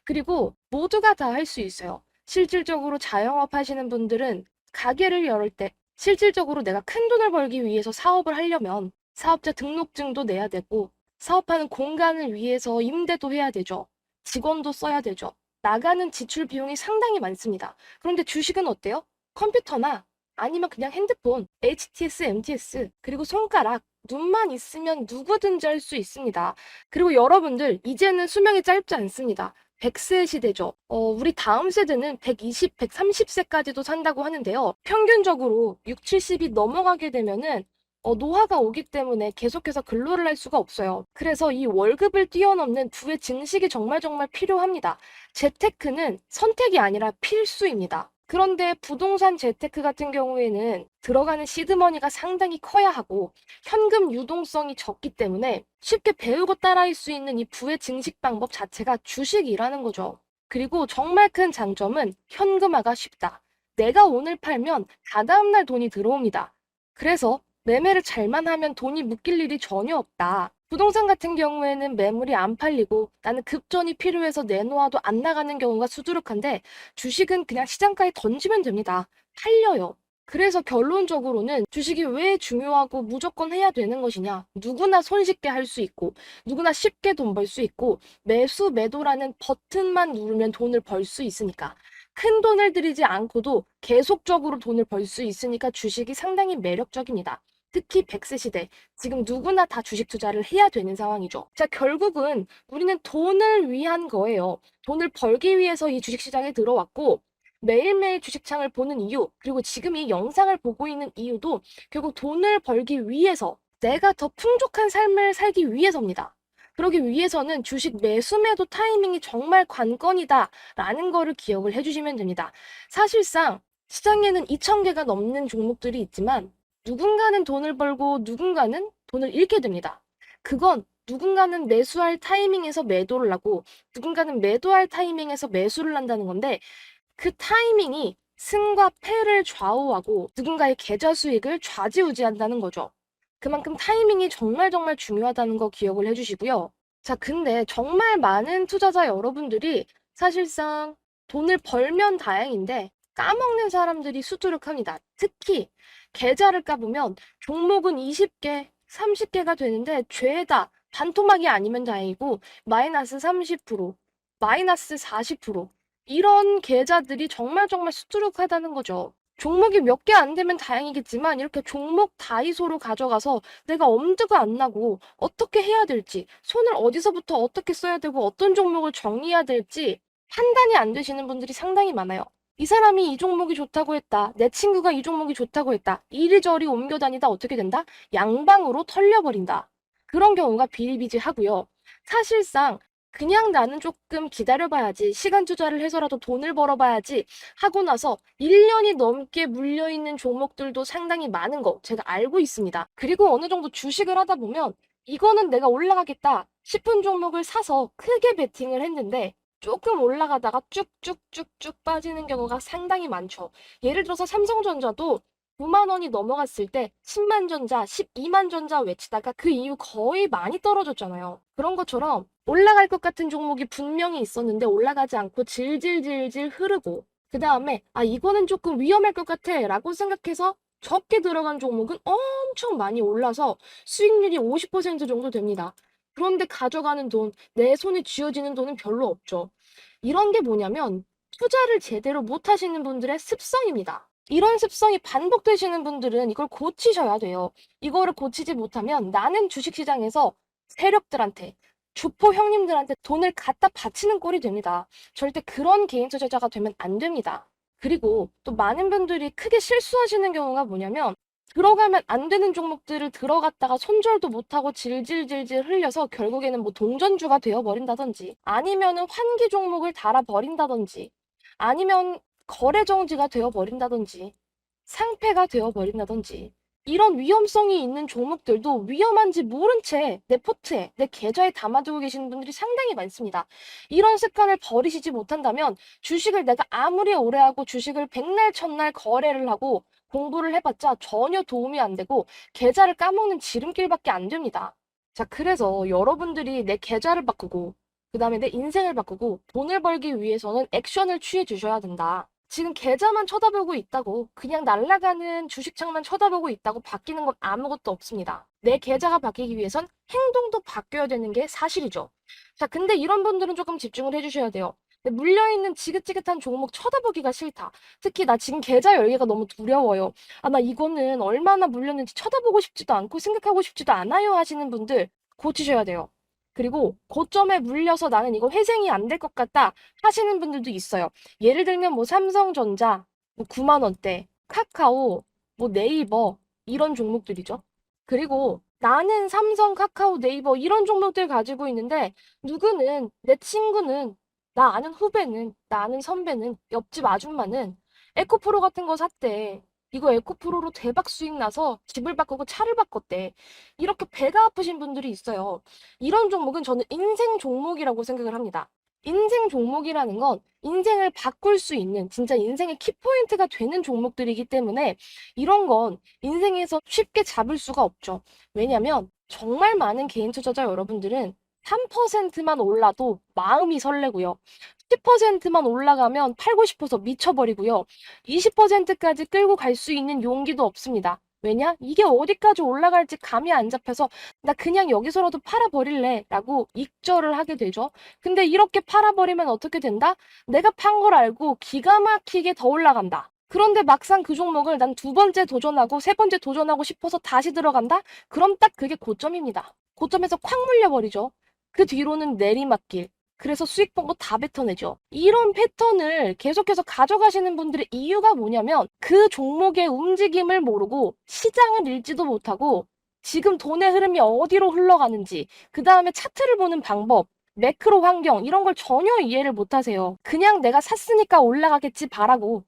그리고 모두가 다 할 수 있어요. 실질적으로 자영업 하시는 분들은 가게를 열을 때 실질적으로 내가 큰 돈을 벌기 위해서 사업을 하려면 사업자 등록증도 내야 되고 사업하는 공간을 위해서 임대도 해야 되죠. 직원도 써야 되죠. 나가는 지출 비용이 상당히 많습니다. 그런데 주식은 어때요? 컴퓨터나 아니면 그냥 핸드폰, HTS, MTS, 그리고 손가락, 눈만 있으면 누구든지 할 수 있습니다. 그리고 여러분들 이제는 수명이 짧지 않습니다. 100세 시대죠. 우리 다음 세대는 120, 130세까지도 산다고 하는데요. 평균적으로 6, 70이 넘어가게 되면은 노화가 오기 때문에 계속해서 근로를 할 수가 없어요. 그래서 이 월급을 뛰어넘는 부의 증식이 정말 필요합니다. 재테크는 선택이 아니라 필수입니다. 그런데 부동산 재테크 같은 경우에는 들어가는 시드머니가 상당히 커야 하고 현금 유동성이 적기 때문에 쉽게 배우고 따라할 수 있는 이 부의 증식 방법 자체가 주식이라는 거죠. 그리고 정말 큰 장점은 현금화가 쉽다. 내가 오늘 팔면 다다음 날 돈이 들어옵니다. 그래서 매매를 잘만 하면 돈이 묶일 일이 전혀 없다. 부동산 같은 경우에는 매물이 안 팔리고 나는 급전이 필요해서 내놓아도 안 나가는 경우가 수두룩한데 주식은 그냥 시장가에 던지면 됩니다. 팔려요. 그래서 결론적으로는 주식이 왜 중요하고 무조건 해야 되는 것이냐. 누구나 손쉽게 할 수 있고 누구나 쉽게 돈 벌 수 있고 매수 매도라는 버튼만 누르면 돈을 벌 수 있으니까 큰 돈을 들이지 않고도 계속적으로 돈을 벌 수 있으니까 주식이 상당히 매력적입니다. 특히 100세 시대, 지금 누구나 다 주식 투자를 해야 되는 상황이죠. 자, 결국은 우리는 돈을 위한 거예요. 돈을 벌기 위해서 이 주식시장에 들어왔고 매일매일 주식창을 보는 이유, 그리고 지금 이 영상을 보고 있는 이유도 결국 돈을 벌기 위해서 내가 더 풍족한 삶을 살기 위해서입니다. 그러기 위해서는 주식 매수 매도 타이밍이 정말 관건이다라는 거를 기억을 해주시면 됩니다. 사실상 시장에는 2,000개가 넘는 종목들이 있지만 누군가는 돈을 벌고 누군가는 돈을 잃게 됩니다. 그건 누군가는 매수할 타이밍에서 매도를 하고 누군가는 매도할 타이밍에서 매수를 한다는 건데 그 타이밍이 승과 패를 좌우하고 누군가의 계좌 수익을 좌지우지한다는 거죠. 그만큼 타이밍이 정말 정말 중요하다는 거 기억을 해주시고요. 자, 근데 정말 많은 투자자 여러분들이 사실상 돈을 벌면 다행인데 까먹는 사람들이 수두룩합니다. 특히 계좌를 까보면 종목은 20개, 30개가 되는데 죄다 반토막이 아니면 다행이고 마이너스 30%, 마이너스 40% 이런 계좌들이 정말 정말 수두룩하다는 거죠. 종목이 몇 개 안 되면 다행이겠지만 이렇게 종목 다이소로 가져가서 내가 엄두가 안 나고 어떻게 해야 될지, 손을 어디서부터 어떻게 써야 되고 어떤 종목을 정리해야 될지 판단이 안 되시는 분들이 상당히 많아요. 이 사람이 이 종목이 좋다고 했다. 내 친구가 이 종목이 좋다고 했다. 이리저리 옮겨 다니다 어떻게 된다? 양방으로 털려버린다. 그런 경우가 비일비재하고요. 사실상 그냥 나는 조금 기다려봐야지, 시간 투자를 해서라도 돈을 벌어봐야지 하고 나서 1년이 넘게 물려있는 종목들도 상당히 많은 거 제가 알고 있습니다. 그리고 어느 정도 주식을 하다 보면 이거는 내가 올라가겠다 싶은 종목을 사서 크게 베팅을 했는데 조금 올라가다가 쭉쭉쭉쭉 빠지는 경우가 상당히 많죠. 예를 들어서 삼성전자도 9만 원이 넘어갔을 때 10만 전자, 12만 전자 외치다가 그 이후 거의 많이 떨어졌잖아요. 그런 것처럼 올라갈 것 같은 종목이 분명히 있었는데 올라가지 않고 질질질질 흐르고 그 다음에 아 이거는 조금 위험할 것 같아 라고 생각해서 적게 들어간 종목은 엄청 많이 올라서 수익률이 50% 정도 됩니다. 그런데 가져가는 돈, 내 손에 쥐어지는 돈은 별로 없죠. 이런 게 뭐냐면 투자를 제대로 못 하시는 분들의 습성입니다. 이런 습성이 반복되시는 분들은 이걸 고치셔야 돼요. 이거를 고치지 못하면 나는 주식시장에서 세력들한테, 주포 형님들한테 돈을 갖다 바치는 꼴이 됩니다. 절대 그런 개인 투자자가 되면 안 됩니다. 그리고 또 많은 분들이 크게 실수하시는 경우가 뭐냐면 들어가면 안 되는 종목들을 들어갔다가 손절도 못하고 질질질질 흘려서 결국에는 뭐 동전주가 되어버린다든지 아니면은 환기 종목을 달아버린다든지 아니면 거래 정지가 되어버린다든지 상패가 되어버린다든지 이런 위험성이 있는 종목들도 위험한지 모른 채 내 포트에, 내 계좌에 담아두고 계시는 분들이 상당히 많습니다. 이런 습관을 버리시지 못한다면 주식을 내가 아무리 오래 하고 주식을 백날 첫날 거래를 하고 공부를 해봤자 전혀 도움이 안 되고 계좌를 까먹는 지름길밖에 안 됩니다. 자, 그래서 여러분들이 내 계좌를 바꾸고 그 다음에 내 인생을 바꾸고 돈을 벌기 위해서는 액션을 취해 주셔야 된다. 지금 계좌만 쳐다보고 있다고 그냥 날아가는 주식창만 쳐다보고 있다고 바뀌는 건 아무것도 없습니다. 내 계좌가 바뀌기 위해선 행동도 바뀌어야 되는 게 사실이죠. 자, 근데 이런 분들은 조금 집중을 해주셔야 돼요. 물려있는 지긋지긋한 종목 쳐다보기가 싫다. 특히 나 지금 계좌 열기가 너무 두려워요. 아, 나 이거는 얼마나 물렸는지 쳐다보고 싶지도 않고 생각하고 싶지도 않아요 하시는 분들 고치셔야 돼요. 그리고 고점에 물려서 나는 이거 회생이 안 될 것 같다 하시는 분들도 있어요. 예를 들면 뭐 삼성전자, 뭐 9만 원대, 카카오, 뭐 네이버 이런 종목들이죠. 그리고 나는 삼성, 카카오, 네이버 이런 종목들 가지고 있는데 누구는 내 친구는 나 아는 후배는 나 아는 선배는 옆집 아줌마는 에코프로 같은 거 샀대. 이거 에코프로로 대박 수익 나서 집을 바꾸고 차를 바꿨대. 이렇게 배가 아프신 분들이 있어요. 이런 종목은 저는 인생 종목이라고 생각을 합니다. 인생 종목이라는 건 인생을 바꿀 수 있는 진짜 인생의 키포인트가 되는 종목들이기 때문에 이런 건 인생에서 쉽게 잡을 수가 없죠. 왜냐면 정말 많은 개인 투자자 여러분들은 3%만 올라도 마음이 설레고요. 10%만 올라가면 팔고 싶어서 미쳐버리고요. 20%까지 끌고 갈 수 있는 용기도 없습니다. 왜냐? 이게 어디까지 올라갈지 감이 안 잡혀서 나 그냥 여기서라도 팔아버릴래 라고 익절을 하게 되죠. 근데 이렇게 팔아버리면 어떻게 된다? 내가 판 걸 알고 기가 막히게 더 올라간다. 그런데 막상 그 종목을 난 두 번째 도전하고 세 번째 도전하고 싶어서 다시 들어간다? 그럼 딱 그게 고점입니다. 고점에서 콱 물려버리죠. 그 뒤로는 내리막길. 그래서 수익 본 거 다 뱉어내죠. 이런 패턴을 계속해서 가져가시는 분들의 이유가 뭐냐면 그 종목의 움직임을 모르고 시장을 읽지도 못하고 지금 돈의 흐름이 어디로 흘러가는지 그 다음에 차트를 보는 방법 매크로 환경 이런 걸 전혀 이해를 못하세요. 그냥 내가 샀으니까 올라가겠지 바라고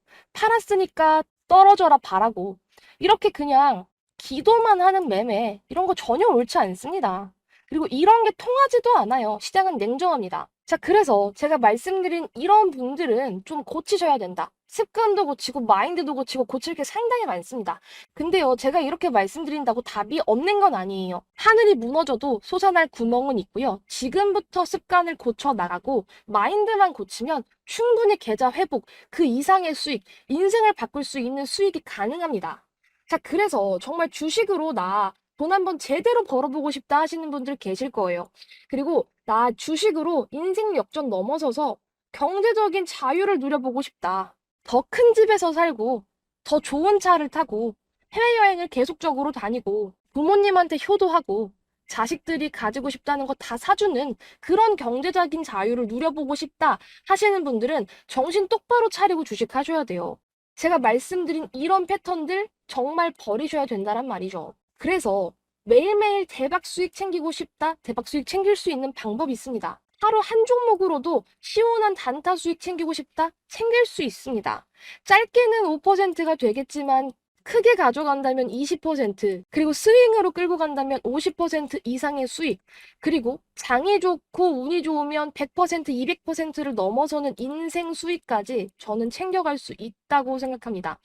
팔았으니까 떨어져라 바라고 이렇게 그냥 기도만 하는 매매 이런 거 전혀 옳지 않습니다. 그리고 이런 게 통하지도 않아요. 시장은 냉정합니다. 자, 그래서 제가 말씀드린 이런 분들은 좀 고치셔야 된다. 습관도 고치고 마인드도 고치고 고칠 게 상당히 많습니다. 근데요, 제가 이렇게 말씀드린다고 답이 없는 건 아니에요. 하늘이 무너져도 솟아날 구멍은 있고요. 지금부터 습관을 고쳐 나가고 마인드만 고치면 충분히 계좌 회복, 그 이상의 수익, 인생을 바꿀 수 있는 수익이 가능합니다. 자, 그래서 정말 주식으로 나 돈 한번 제대로 벌어보고 싶다 하시는 분들 계실 거예요. 그리고 나 주식으로 인생 역전 넘어서서 경제적인 자유를 누려보고 싶다. 더 큰 집에서 살고, 더 좋은 차를 타고, 해외여행을 계속적으로 다니고, 부모님한테 효도하고, 자식들이 가지고 싶다는 거 다 사주는 그런 경제적인 자유를 누려보고 싶다 하시는 분들은 정신 똑바로 차리고 주식하셔야 돼요. 제가 말씀드린 이런 패턴들 정말 버리셔야 된다는 말이죠. 그래서 매일매일 대박 수익 챙기고 싶다, 대박 수익 챙길 수 있는 방법이 있습니다. 하루 한 종목으로도 시원한 단타 수익 챙기고 싶다, 챙길 수 있습니다. 짧게는 5%가 되겠지만 크게 가져간다면 20%, 그리고 스윙으로 끌고 간다면 50% 이상의 수익, 그리고 장이 좋고 운이 좋으면 100%, 200%를 넘어서는 인생 수익까지 저는 챙겨갈 수 있다고 생각합니다.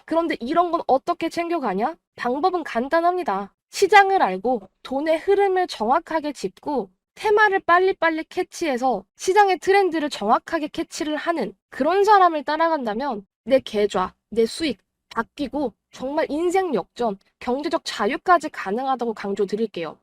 그런데 이런 건 어떻게 챙겨가냐? 방법은 간단합니다. 시장을 알고 돈의 흐름을 정확하게 짚고 테마를 빨리빨리 캐치해서 시장의 트렌드를 정확하게 캐치를 하는 그런 사람을 따라간다면 내 계좌, 내 수익 바뀌고 정말 인생 역전, 경제적 자유까지 가능하다고 강조드릴게요.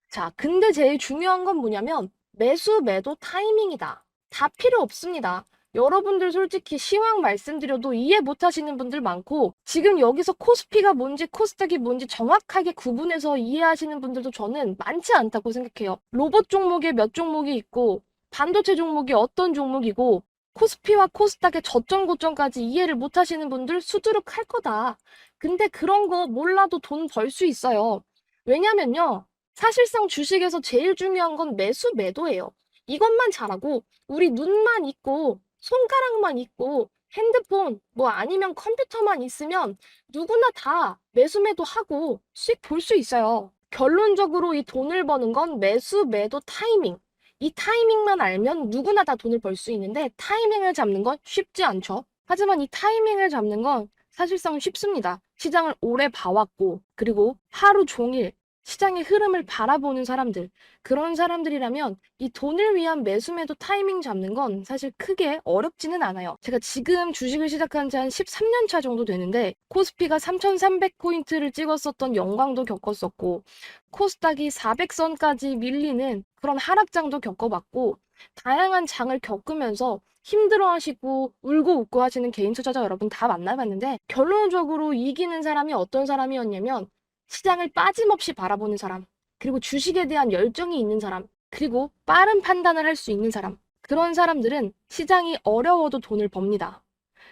자, 근데 제일 중요한 건 뭐냐면 매수, 매도 타이밍이다. 다 필요 없습니다. 여러분들 솔직히 시황 말씀드려도 이해 못 하시는 분들 많고 지금 여기서 코스피가 뭔지 코스닥이 뭔지 정확하게 구분해서 이해하시는 분들도 저는 많지 않다고 생각해요. 로봇 종목에 몇 종목이 있고 반도체 종목이 어떤 종목이고 코스피와 코스닥의 저점 고점까지 이해를 못 하시는 분들 수두룩할 거다. 근데 그런 거 몰라도 돈 벌 수 있어요. 왜냐면요. 사실상 주식에서 제일 중요한 건 매수 매도예요. 이것만 잘하고 우리 눈만 있고 손가락만 있고 핸드폰 뭐 아니면 컴퓨터만 있으면 누구나 다 매수 매도 하고 수익 볼 수 있어요. 결론적으로 이 돈을 버는 건 매수 매도 타이밍. 이 타이밍만 알면 누구나 다 돈을 벌 수 있는데 타이밍을 잡는 건 쉽지 않죠. 하지만 이 타이밍을 잡는 건 사실상 쉽습니다. 시장을 오래 봐왔고 그리고 하루 종일 시장의 흐름을 바라보는 사람들, 그런 사람들이라면 이 돈을 위한 매수매도 타이밍 잡는 건 사실 크게 어렵지는 않아요. 제가 지금 주식을 시작한 지 한 13년 차 정도 되는데 코스피가 3,300포인트를 찍었었던 영광도 겪었었고 코스닥이 400선까지 밀리는 그런 하락장도 겪어봤고 다양한 장을 겪으면서 힘들어하시고 울고 웃고 하시는 개인 투자자 여러분 다 만나봤는데 결론적으로 이기는 사람이 어떤 사람이었냐면 시장을 빠짐없이 바라보는 사람, 그리고 주식에 대한 열정이 있는 사람, 그리고 빠른 판단을 할 수 있는 사람. 그런 사람들은 시장이 어려워도 돈을 법니다.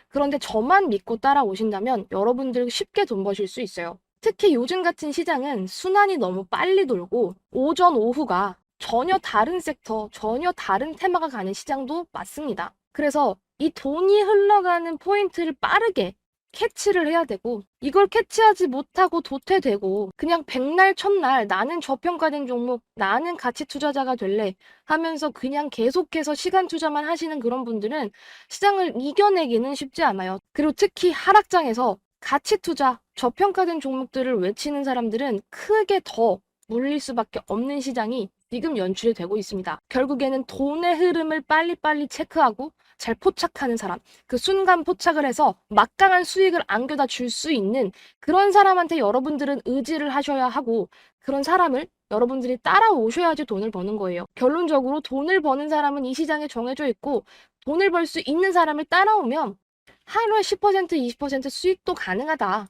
그런데 저만 믿고 따라오신다면 여러분들 쉽게 돈 버실 수 있어요. 특히 요즘 같은 시장은 순환이 너무 빨리 돌고 오전, 오후가 전혀 다른 섹터, 전혀 다른 테마가 가는 시장도 맞습니다. 그래서 이 돈이 흘러가는 포인트를 빠르게 캐치를 해야 되고, 이걸 캐치하지 못하고 도태되고 그냥 백날 첫날 나는 저평가된 종목, 나는 가치 투자자가 될래 하면서 그냥 계속해서 시간 투자만 하시는 그런 분들은 시장을 이겨내기는 쉽지 않아요. 그리고 특히 하락장에서 가치 투자, 저평가된 종목들을 외치는 사람들은 크게 더 물릴 수밖에 없는 시장이 지금 연출이 되고 있습니다. 결국에는 돈의 흐름을 빨리빨리 체크하고 잘 포착하는 사람, 그 순간 포착을 해서 막강한 수익을 안겨다 줄 수 있는 그런 사람한테 여러분들은 의지를 하셔야 하고, 그런 사람을 여러분들이 따라오셔야지 돈을 버는 거예요. 결론적으로 돈을 버는 사람은 이 시장에 정해져 있고, 돈을 벌 수 있는 사람을 따라오면 하루에 10%, 20% 수익도 가능하다.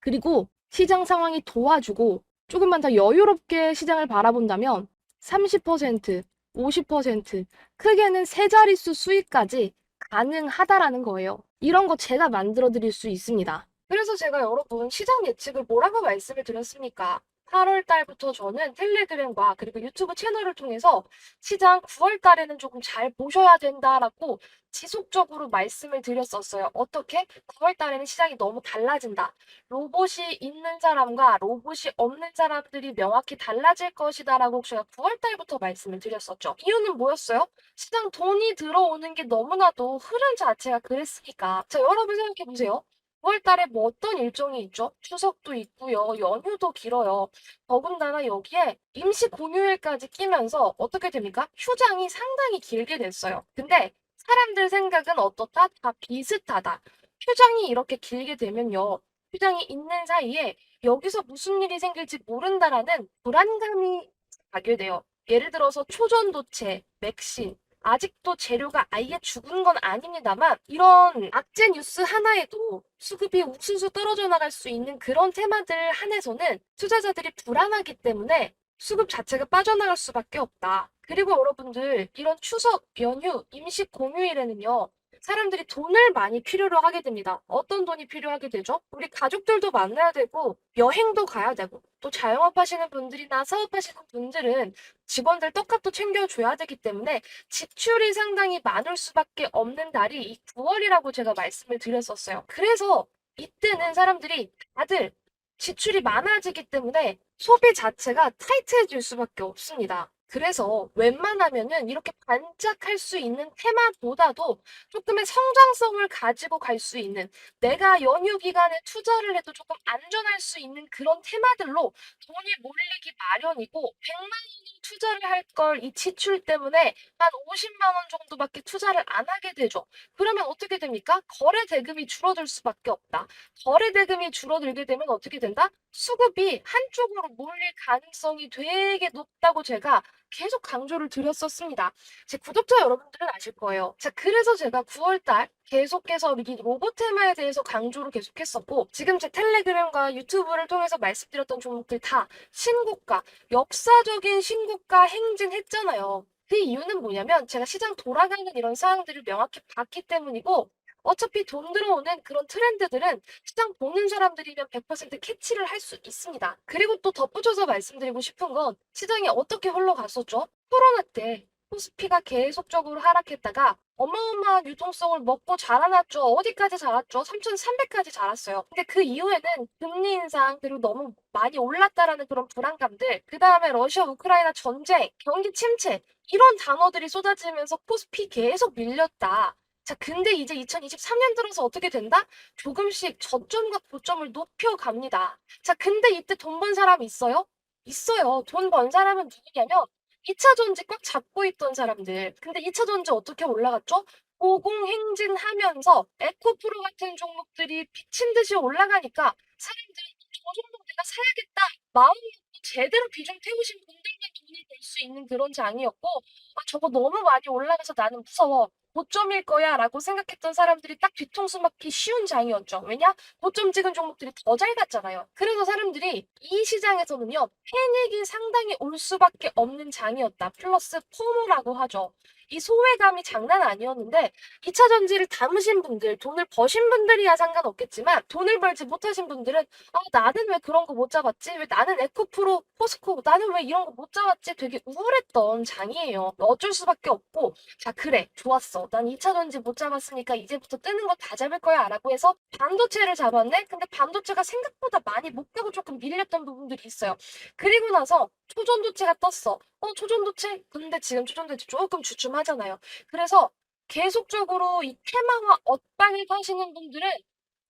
그리고 시장 상황이 도와주고 조금만 더 여유롭게 시장을 바라본다면 30%, 50%, 크게는 세 자릿수 수익까지 가능하다라는 거예요. 이런 거 제가 만들어 드릴 수 있습니다. 그래서 제가 여러분 시장 예측을 뭐라고 말씀을 드렸습니까? 8월 달부터 저는 텔레그램과 그리고 유튜브 채널을 통해서 시장 9월 달에는 조금 잘 보셔야 된다라고 지속적으로 말씀을 드렸었어요. 어떻게? 9월 달에는 시장이 너무 달라진다. 로봇이 있는 사람과 로봇이 없는 사람들이 명확히 달라질 것이다라고 제가 9월 달부터 말씀을 드렸었죠. 이유는 뭐였어요? 시장 돈이 들어오는 게 너무나도 흐름 자체가 그랬으니까. 자, 여러분 생각해 보세요. 9월 달에 뭐 어떤 일정이 있죠? 추석도 있고요. 연휴도 길어요. 더군다나 여기에 임시 공휴일까지 끼면서 어떻게 됩니까? 휴장이 상당히 길게 됐어요. 근데 사람들 생각은 어떻다? 다 비슷하다. 휴장이 이렇게 길게 되면요. 휴장이 있는 사이에 여기서 무슨 일이 생길지 모른다라는 불안감이 가게 돼요. 예를 들어서 초전도체, 맥신, 아직도 재료가 아예 죽은 건 아닙니다만 이런 악재 뉴스 하나에도 수급이 옥수수 떨어져 나갈 수 있는 그런 테마들 한해서는 투자자들이 불안하기 때문에 수급 자체가 빠져나갈 수밖에 없다. 그리고 여러분들 이런 추석, 연휴, 임시 공휴일에는요. 사람들이 돈을 많이 필요로 하게 됩니다. 어떤 돈이 필요하게 되죠? 우리 가족들도 만나야 되고 여행도 가야 되고 또 자영업 하시는 분들이나 사업하시는 분들은 직원들 떡값도 챙겨줘야 되기 때문에 지출이 상당히 많을 수밖에 없는 달이 이 9월이라고 제가 말씀을 드렸었어요. 그래서 이때는 사람들이 다들 지출이 많아지기 때문에 소비 자체가 타이트해질 수밖에 없습니다. 그래서 웬만하면은 이렇게 반짝할 수 있는 테마보다도 조금의 성장성을 가지고 갈 수 있는, 내가 연휴 기간에 투자를 해도 조금 안전할 수 있는 그런 테마들로 돈이 몰리기 마련이고 100만 원을 투자를 할 걸 이 지출 때문에 한 50만 원 정도밖에 투자를 안 하게 되죠. 그러면 어떻게 됩니까? 거래 대금이 줄어들 수밖에 없다. 거래 대금이 줄어들게 되면 어떻게 된다? 수급이 한쪽으로 몰릴 가능성이 되게 높다고 제가 계속 강조를 드렸었습니다. 제 구독자 여러분들은 아실 거예요. 자, 그래서 제가 9월달 계속해서 이 로봇 테마에 대해서 강조를 계속했었고, 지금 제 텔레그램과 유튜브를 통해서 말씀드렸던 종목들 다 신고가, 역사적인 신고가 행진했잖아요. 그 이유는 뭐냐면 제가 시장 돌아가는 이런 사항들을 명확히 봤기 때문이고, 어차피 돈 들어오는 그런 트렌드들은 시장 보는 사람들이면 100% 캐치를 할 수 있습니다. 그리고 또 덧붙여서 말씀드리고 싶은 건 시장이 어떻게 흘러갔었죠? 코로나 때 코스피가 계속적으로 하락했다가 어마어마한 유동성을 먹고 자라났죠. 어디까지 자랐죠? 3,300까지 자랐어요. 근데 그 이후에는 금리 인상 그리고 너무 많이 올랐다라는 그런 불안감들, 그 다음에 러시아 우크라이나 전쟁, 경기 침체 이런 단어들이 쏟아지면서 코스피 계속 밀렸다. 자, 근데 이제 2023년 들어서 어떻게 된다? 조금씩 저점과 고점을 높여갑니다. 자, 근데 이때 돈 번 사람이 있어요? 있어요. 돈 번 사람은 누구냐면 2차 전지 꽉 잡고 있던 사람들. 근데 2차 전지 어떻게 올라갔죠? 고공행진하면서 에코프로 같은 종목들이 미친 듯이 올라가니까 사람들이 저 종목 내가 사야겠다. 마음 먹고 제대로 비중 태우신 분들만 돈을 벌 수 있는 그런 장이었고, 아, 저거 너무 많이 올라가서 나는 무서워. 고점일 거야 라고 생각했던 사람들이 딱 뒤통수 맞기 쉬운 장이었죠. 왜냐? 고점 찍은 종목들이 더 잘 갔잖아요. 그래서 사람들이 이 시장에서는요, 패닉이 상당히 올 수밖에 없는 장이었다. 플러스 포모라고 하죠. 이 소외감이 장난 아니었는데 2차 전지를 담으신 분들, 돈을 버신 분들이야 상관없겠지만 돈을 벌지 못하신 분들은 나는 왜 그런 거 못 잡았지? 왜 나는 에코프로, 포스코, 나는 왜 이런 거 못 잡았지? 되게 우울했던 장이에요. 어쩔 수밖에 없고, 자, 그래, 좋았어. 난 2차 전지 못 잡았으니까 이제부터 뜨는 거 다 잡을 거야 라고 해서 반도체를 잡았네? 근데 반도체가 생각보다 많이 못 가고 조금 밀렸던 부분들이 있어요. 그리고 나서 초전도체가 떴어. 초전도체? 근데 지금 초전도체 조금 주춤하잖아요. 그래서 계속적으로 이 테마와 엇방을 하시는 분들은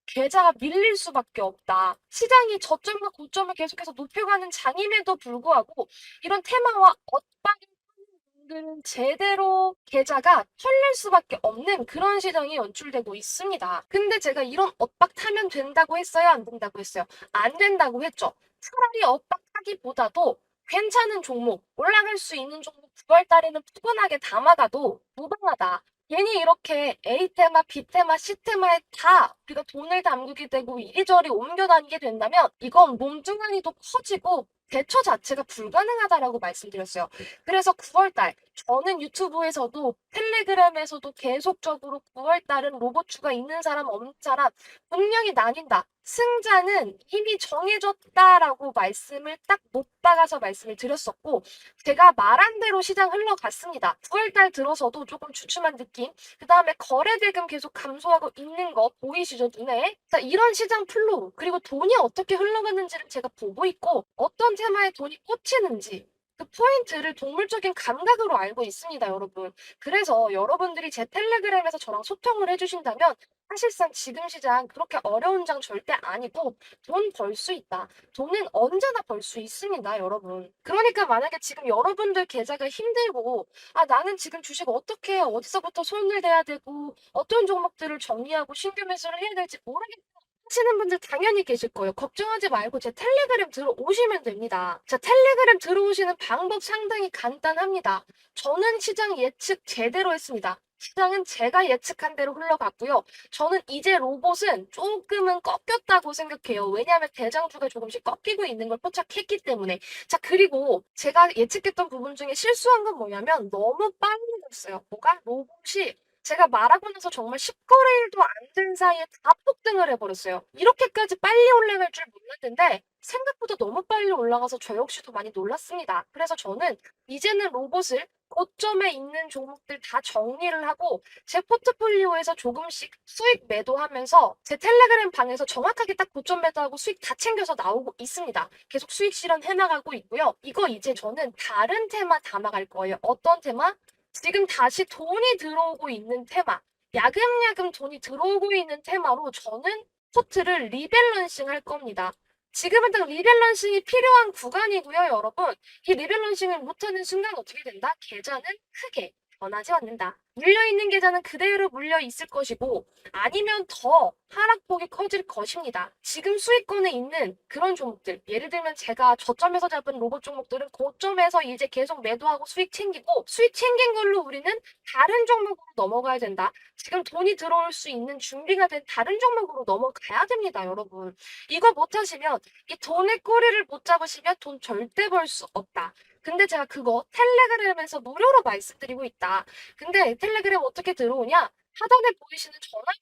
계좌가 밀릴 수밖에 없다. 시장이 저점과 고점을 계속해서 높여가는 장임에도 불구하고 이런 테마와 엇방을 하는 분들은 제대로 계좌가 털릴 수밖에 없는 그런 시장이 연출되고 있습니다. 근데 제가 이런 엇박 타면 된다고 했어요? 안 된다고 했어요? 안 된다고 했죠. 차라리 엇박 타기보다도 괜찮은 종목, 올라갈 수 있는 종목 9월 달에는 푸근하게 담아가도 무방하다. 괜히 이렇게 A 테마, B 테마, C 테마에 다 우리가 돈을 담그게 되고 이리저리 옮겨 다니게 된다면 이건 몸뚱아리도 커지고 대처 자체가 불가능하다라고 말씀드렸어요. 그래서 9월달 저는 유튜브에서도 텔레그램에서도 계속적으로 9월달은 로봇주가 있는 사람 없는 사람 분명히 나뉜다. 승자는 이미 정해졌다라고 말씀을 딱 못 박아서 말씀을 드렸었고 제가 말한 대로 시장 흘러갔습니다. 9월달 들어서도 조금 주춤한 느낌. 그 다음에 거래대금 계속 감소하고 있는 거 보이시죠, 눈에? 자, 이런 시장 플로우, 그리고 돈이 어떻게 흘러가는지를 제가 보고 있고, 어떤 테마에 돈이 꽂히는지, 그 포인트를 동물적인 감각으로 알고 있습니다, 여러분. 그래서 여러분들이 제 텔레그램에서 저랑 소통을 해주신다면, 사실상 지금 시장 그렇게 어려운 장 절대 아니고, 돈 벌 수 있다. 돈은 언제나 벌 수 있습니다, 여러분. 그러니까 만약에 지금 여러분들 계좌가 힘들고, 나는 지금 주식 어떻게, 어디서부터 손을 대야 되고, 어떤 종목들을 정리하고 신규 매수를 해야 될지 모르겠다 하시는 분들 당연히 계실 거예요. 걱정하지 말고 제 텔레그램 들어오시면 됩니다. 자, 텔레그램 들어오시는 방법 상당히 간단합니다. 저는 시장 예측 제대로 했습니다. 시장은 제가 예측한 대로 흘러갔고요. 저는 이제 로봇은 조금은 꺾였다고 생각해요. 왜냐하면 대장주가 조금씩 꺾이고 있는 걸 포착했기 때문에. 자, 그리고 제가 예측했던 부분 중에 실수한 건 뭐냐면 너무 빨리 갔어요. 뭐가? 로봇이 제가 말하고 나서 정말 10거래일도 안 된 사이에 다 폭등을 해버렸어요. 이렇게까지 빨리 올라갈 줄 몰랐는데 생각보다 너무 빨리 올라가서 저 역시도 많이 놀랐습니다. 그래서 저는 이제는 로봇을 고점에 있는 종목들 다 정리를 하고 제 포트폴리오에서 조금씩 수익 매도하면서 제 텔레그램 방에서 정확하게 딱 고점 매도하고 수익 다 챙겨서 나오고 있습니다. 계속 수익 실현 해나가고 있고요. 이거 이제 저는 다른 테마 담아갈 거예요. 어떤 테마? 지금 다시 돈이 들어오고 있는 테마, 야금야금 돈이 들어오고 있는 테마로 저는 포트를 리밸런싱 할 겁니다. 지금은 딱 리밸런싱이 필요한 구간이고요, 여러분. 이 리밸런싱을 못하는 순간 어떻게 된다? 계좌는 크게 변하지 않는다. 물려있는 계좌는 그대로 물려있을 것이고 아니면 더 하락폭이 커질 것입니다. 지금 수익권에 있는 그런 종목들, 예를 들면 제가 저점에서 잡은 로봇 종목들은 고점에서 이제 계속 매도하고 수익 챙기고 수익 챙긴 걸로 우리는 다른 종목으로 넘어가야 된다. 지금 돈이 들어올 수 있는 준비가 된 다른 종목으로 넘어가야 됩니다, 여러분. 이거 못하시면 이 돈의 꼬리를 못 잡으시면 돈 절대 벌 수 없다. 근데 제가 그거 텔레그램에서 무료로 말씀드리고 있다. 근데 텔레그램 어떻게 들어오냐? 하단에 보이시는 전화번호로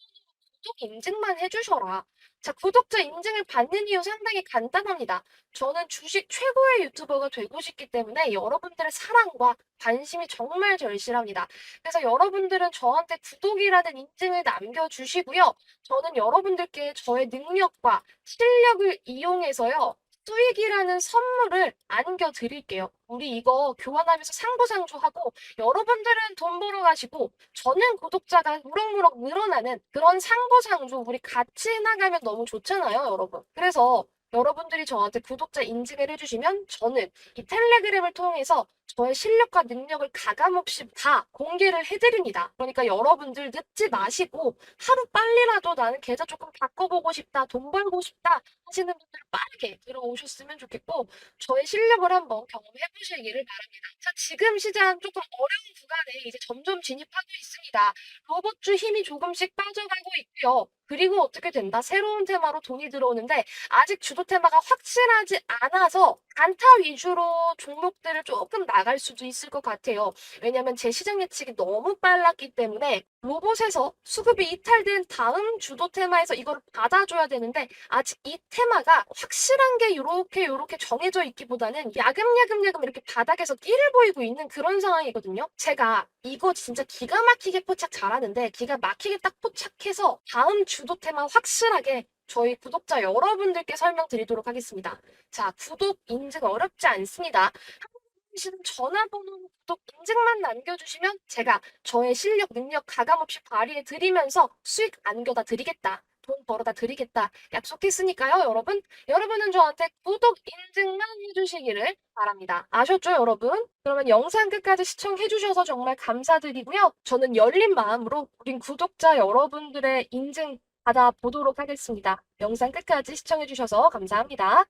구독 인증만 해주셔라. 자, 구독자 인증을 받는 이유 상당히 간단합니다. 저는 주식 최고의 유튜버가 되고 싶기 때문에 여러분들의 사랑과 관심이 정말 절실합니다. 그래서 여러분들은 저한테 구독이라는 인증을 남겨주시고요. 저는 여러분들께 저의 능력과 실력을 이용해서요. 수익이라는 선물을 안겨드릴게요. 우리 이거 교환하면서 상부상조하고 여러분들은 돈 벌어 가시고 저는 구독자가 무럭무럭 늘어나는 그런 상부상조 우리 같이 해나가면 너무 좋잖아요, 여러분. 그래서 여러분들이 저한테 구독자 인증을 해주시면 저는 이 텔레그램을 통해서 저의 실력과 능력을 가감없이 다 공개를 해드립니다. 그러니까 여러분들 늦지 마시고 하루 빨리라도 나는 계좌 조금 바꿔보고 싶다, 돈 벌고 싶다 하시는 분들 빠르게 들어오셨으면 좋겠고 저의 실력을 한번 경험해 보시기를 바랍니다. 자, 지금 시장 조금 어려운 구간에 이제 점점 진입하고 있습니다. 로봇주 힘이 조금씩 빠져가고 있고요. 그리고 어떻게 된다? 새로운 테마로 돈이 들어오는데 아직 주도 테마가 확실하지 않아서 단타 위주로 종목들을 조금 나갈 수도 있을 것 같아요. 왜냐면 제 시장 예측이 너무 빨랐기 때문에 로봇에서 수급이 이탈된 다음 주도 테마에서 이걸 받아줘야 되는데 아직 이 테마가 확실한 게 요렇게 정해져 있기보다는 야금야금 이렇게 바닥에서 끼를 보이고 있는 그런 상황이거든요. 제가 이거 진짜 기가 막히게 포착 잘하는데 기가 막히게 딱 포착해서 다음 주도 테마 확실하게 저희 구독자 여러분들께 설명드리도록 하겠습니다. 자, 구독 인증 어렵지 않습니다. 하시는 전화번호 구독 인증만 남겨주시면 제가 저의 실력, 능력 가감없이 발휘해 드리면서 수익 안겨다 드리겠다. 돈 벌어다 드리겠다. 약속했으니까요, 여러분. 여러분은 저한테 구독 인증만 해주시기를 바랍니다. 아셨죠, 여러분? 그러면 영상 끝까지 시청해주셔서 정말 감사드리고요. 저는 열린 마음으로 우린 구독자 여러분들의 인증 받아보도록 하겠습니다. 영상 끝까지 시청해주셔서 감사합니다.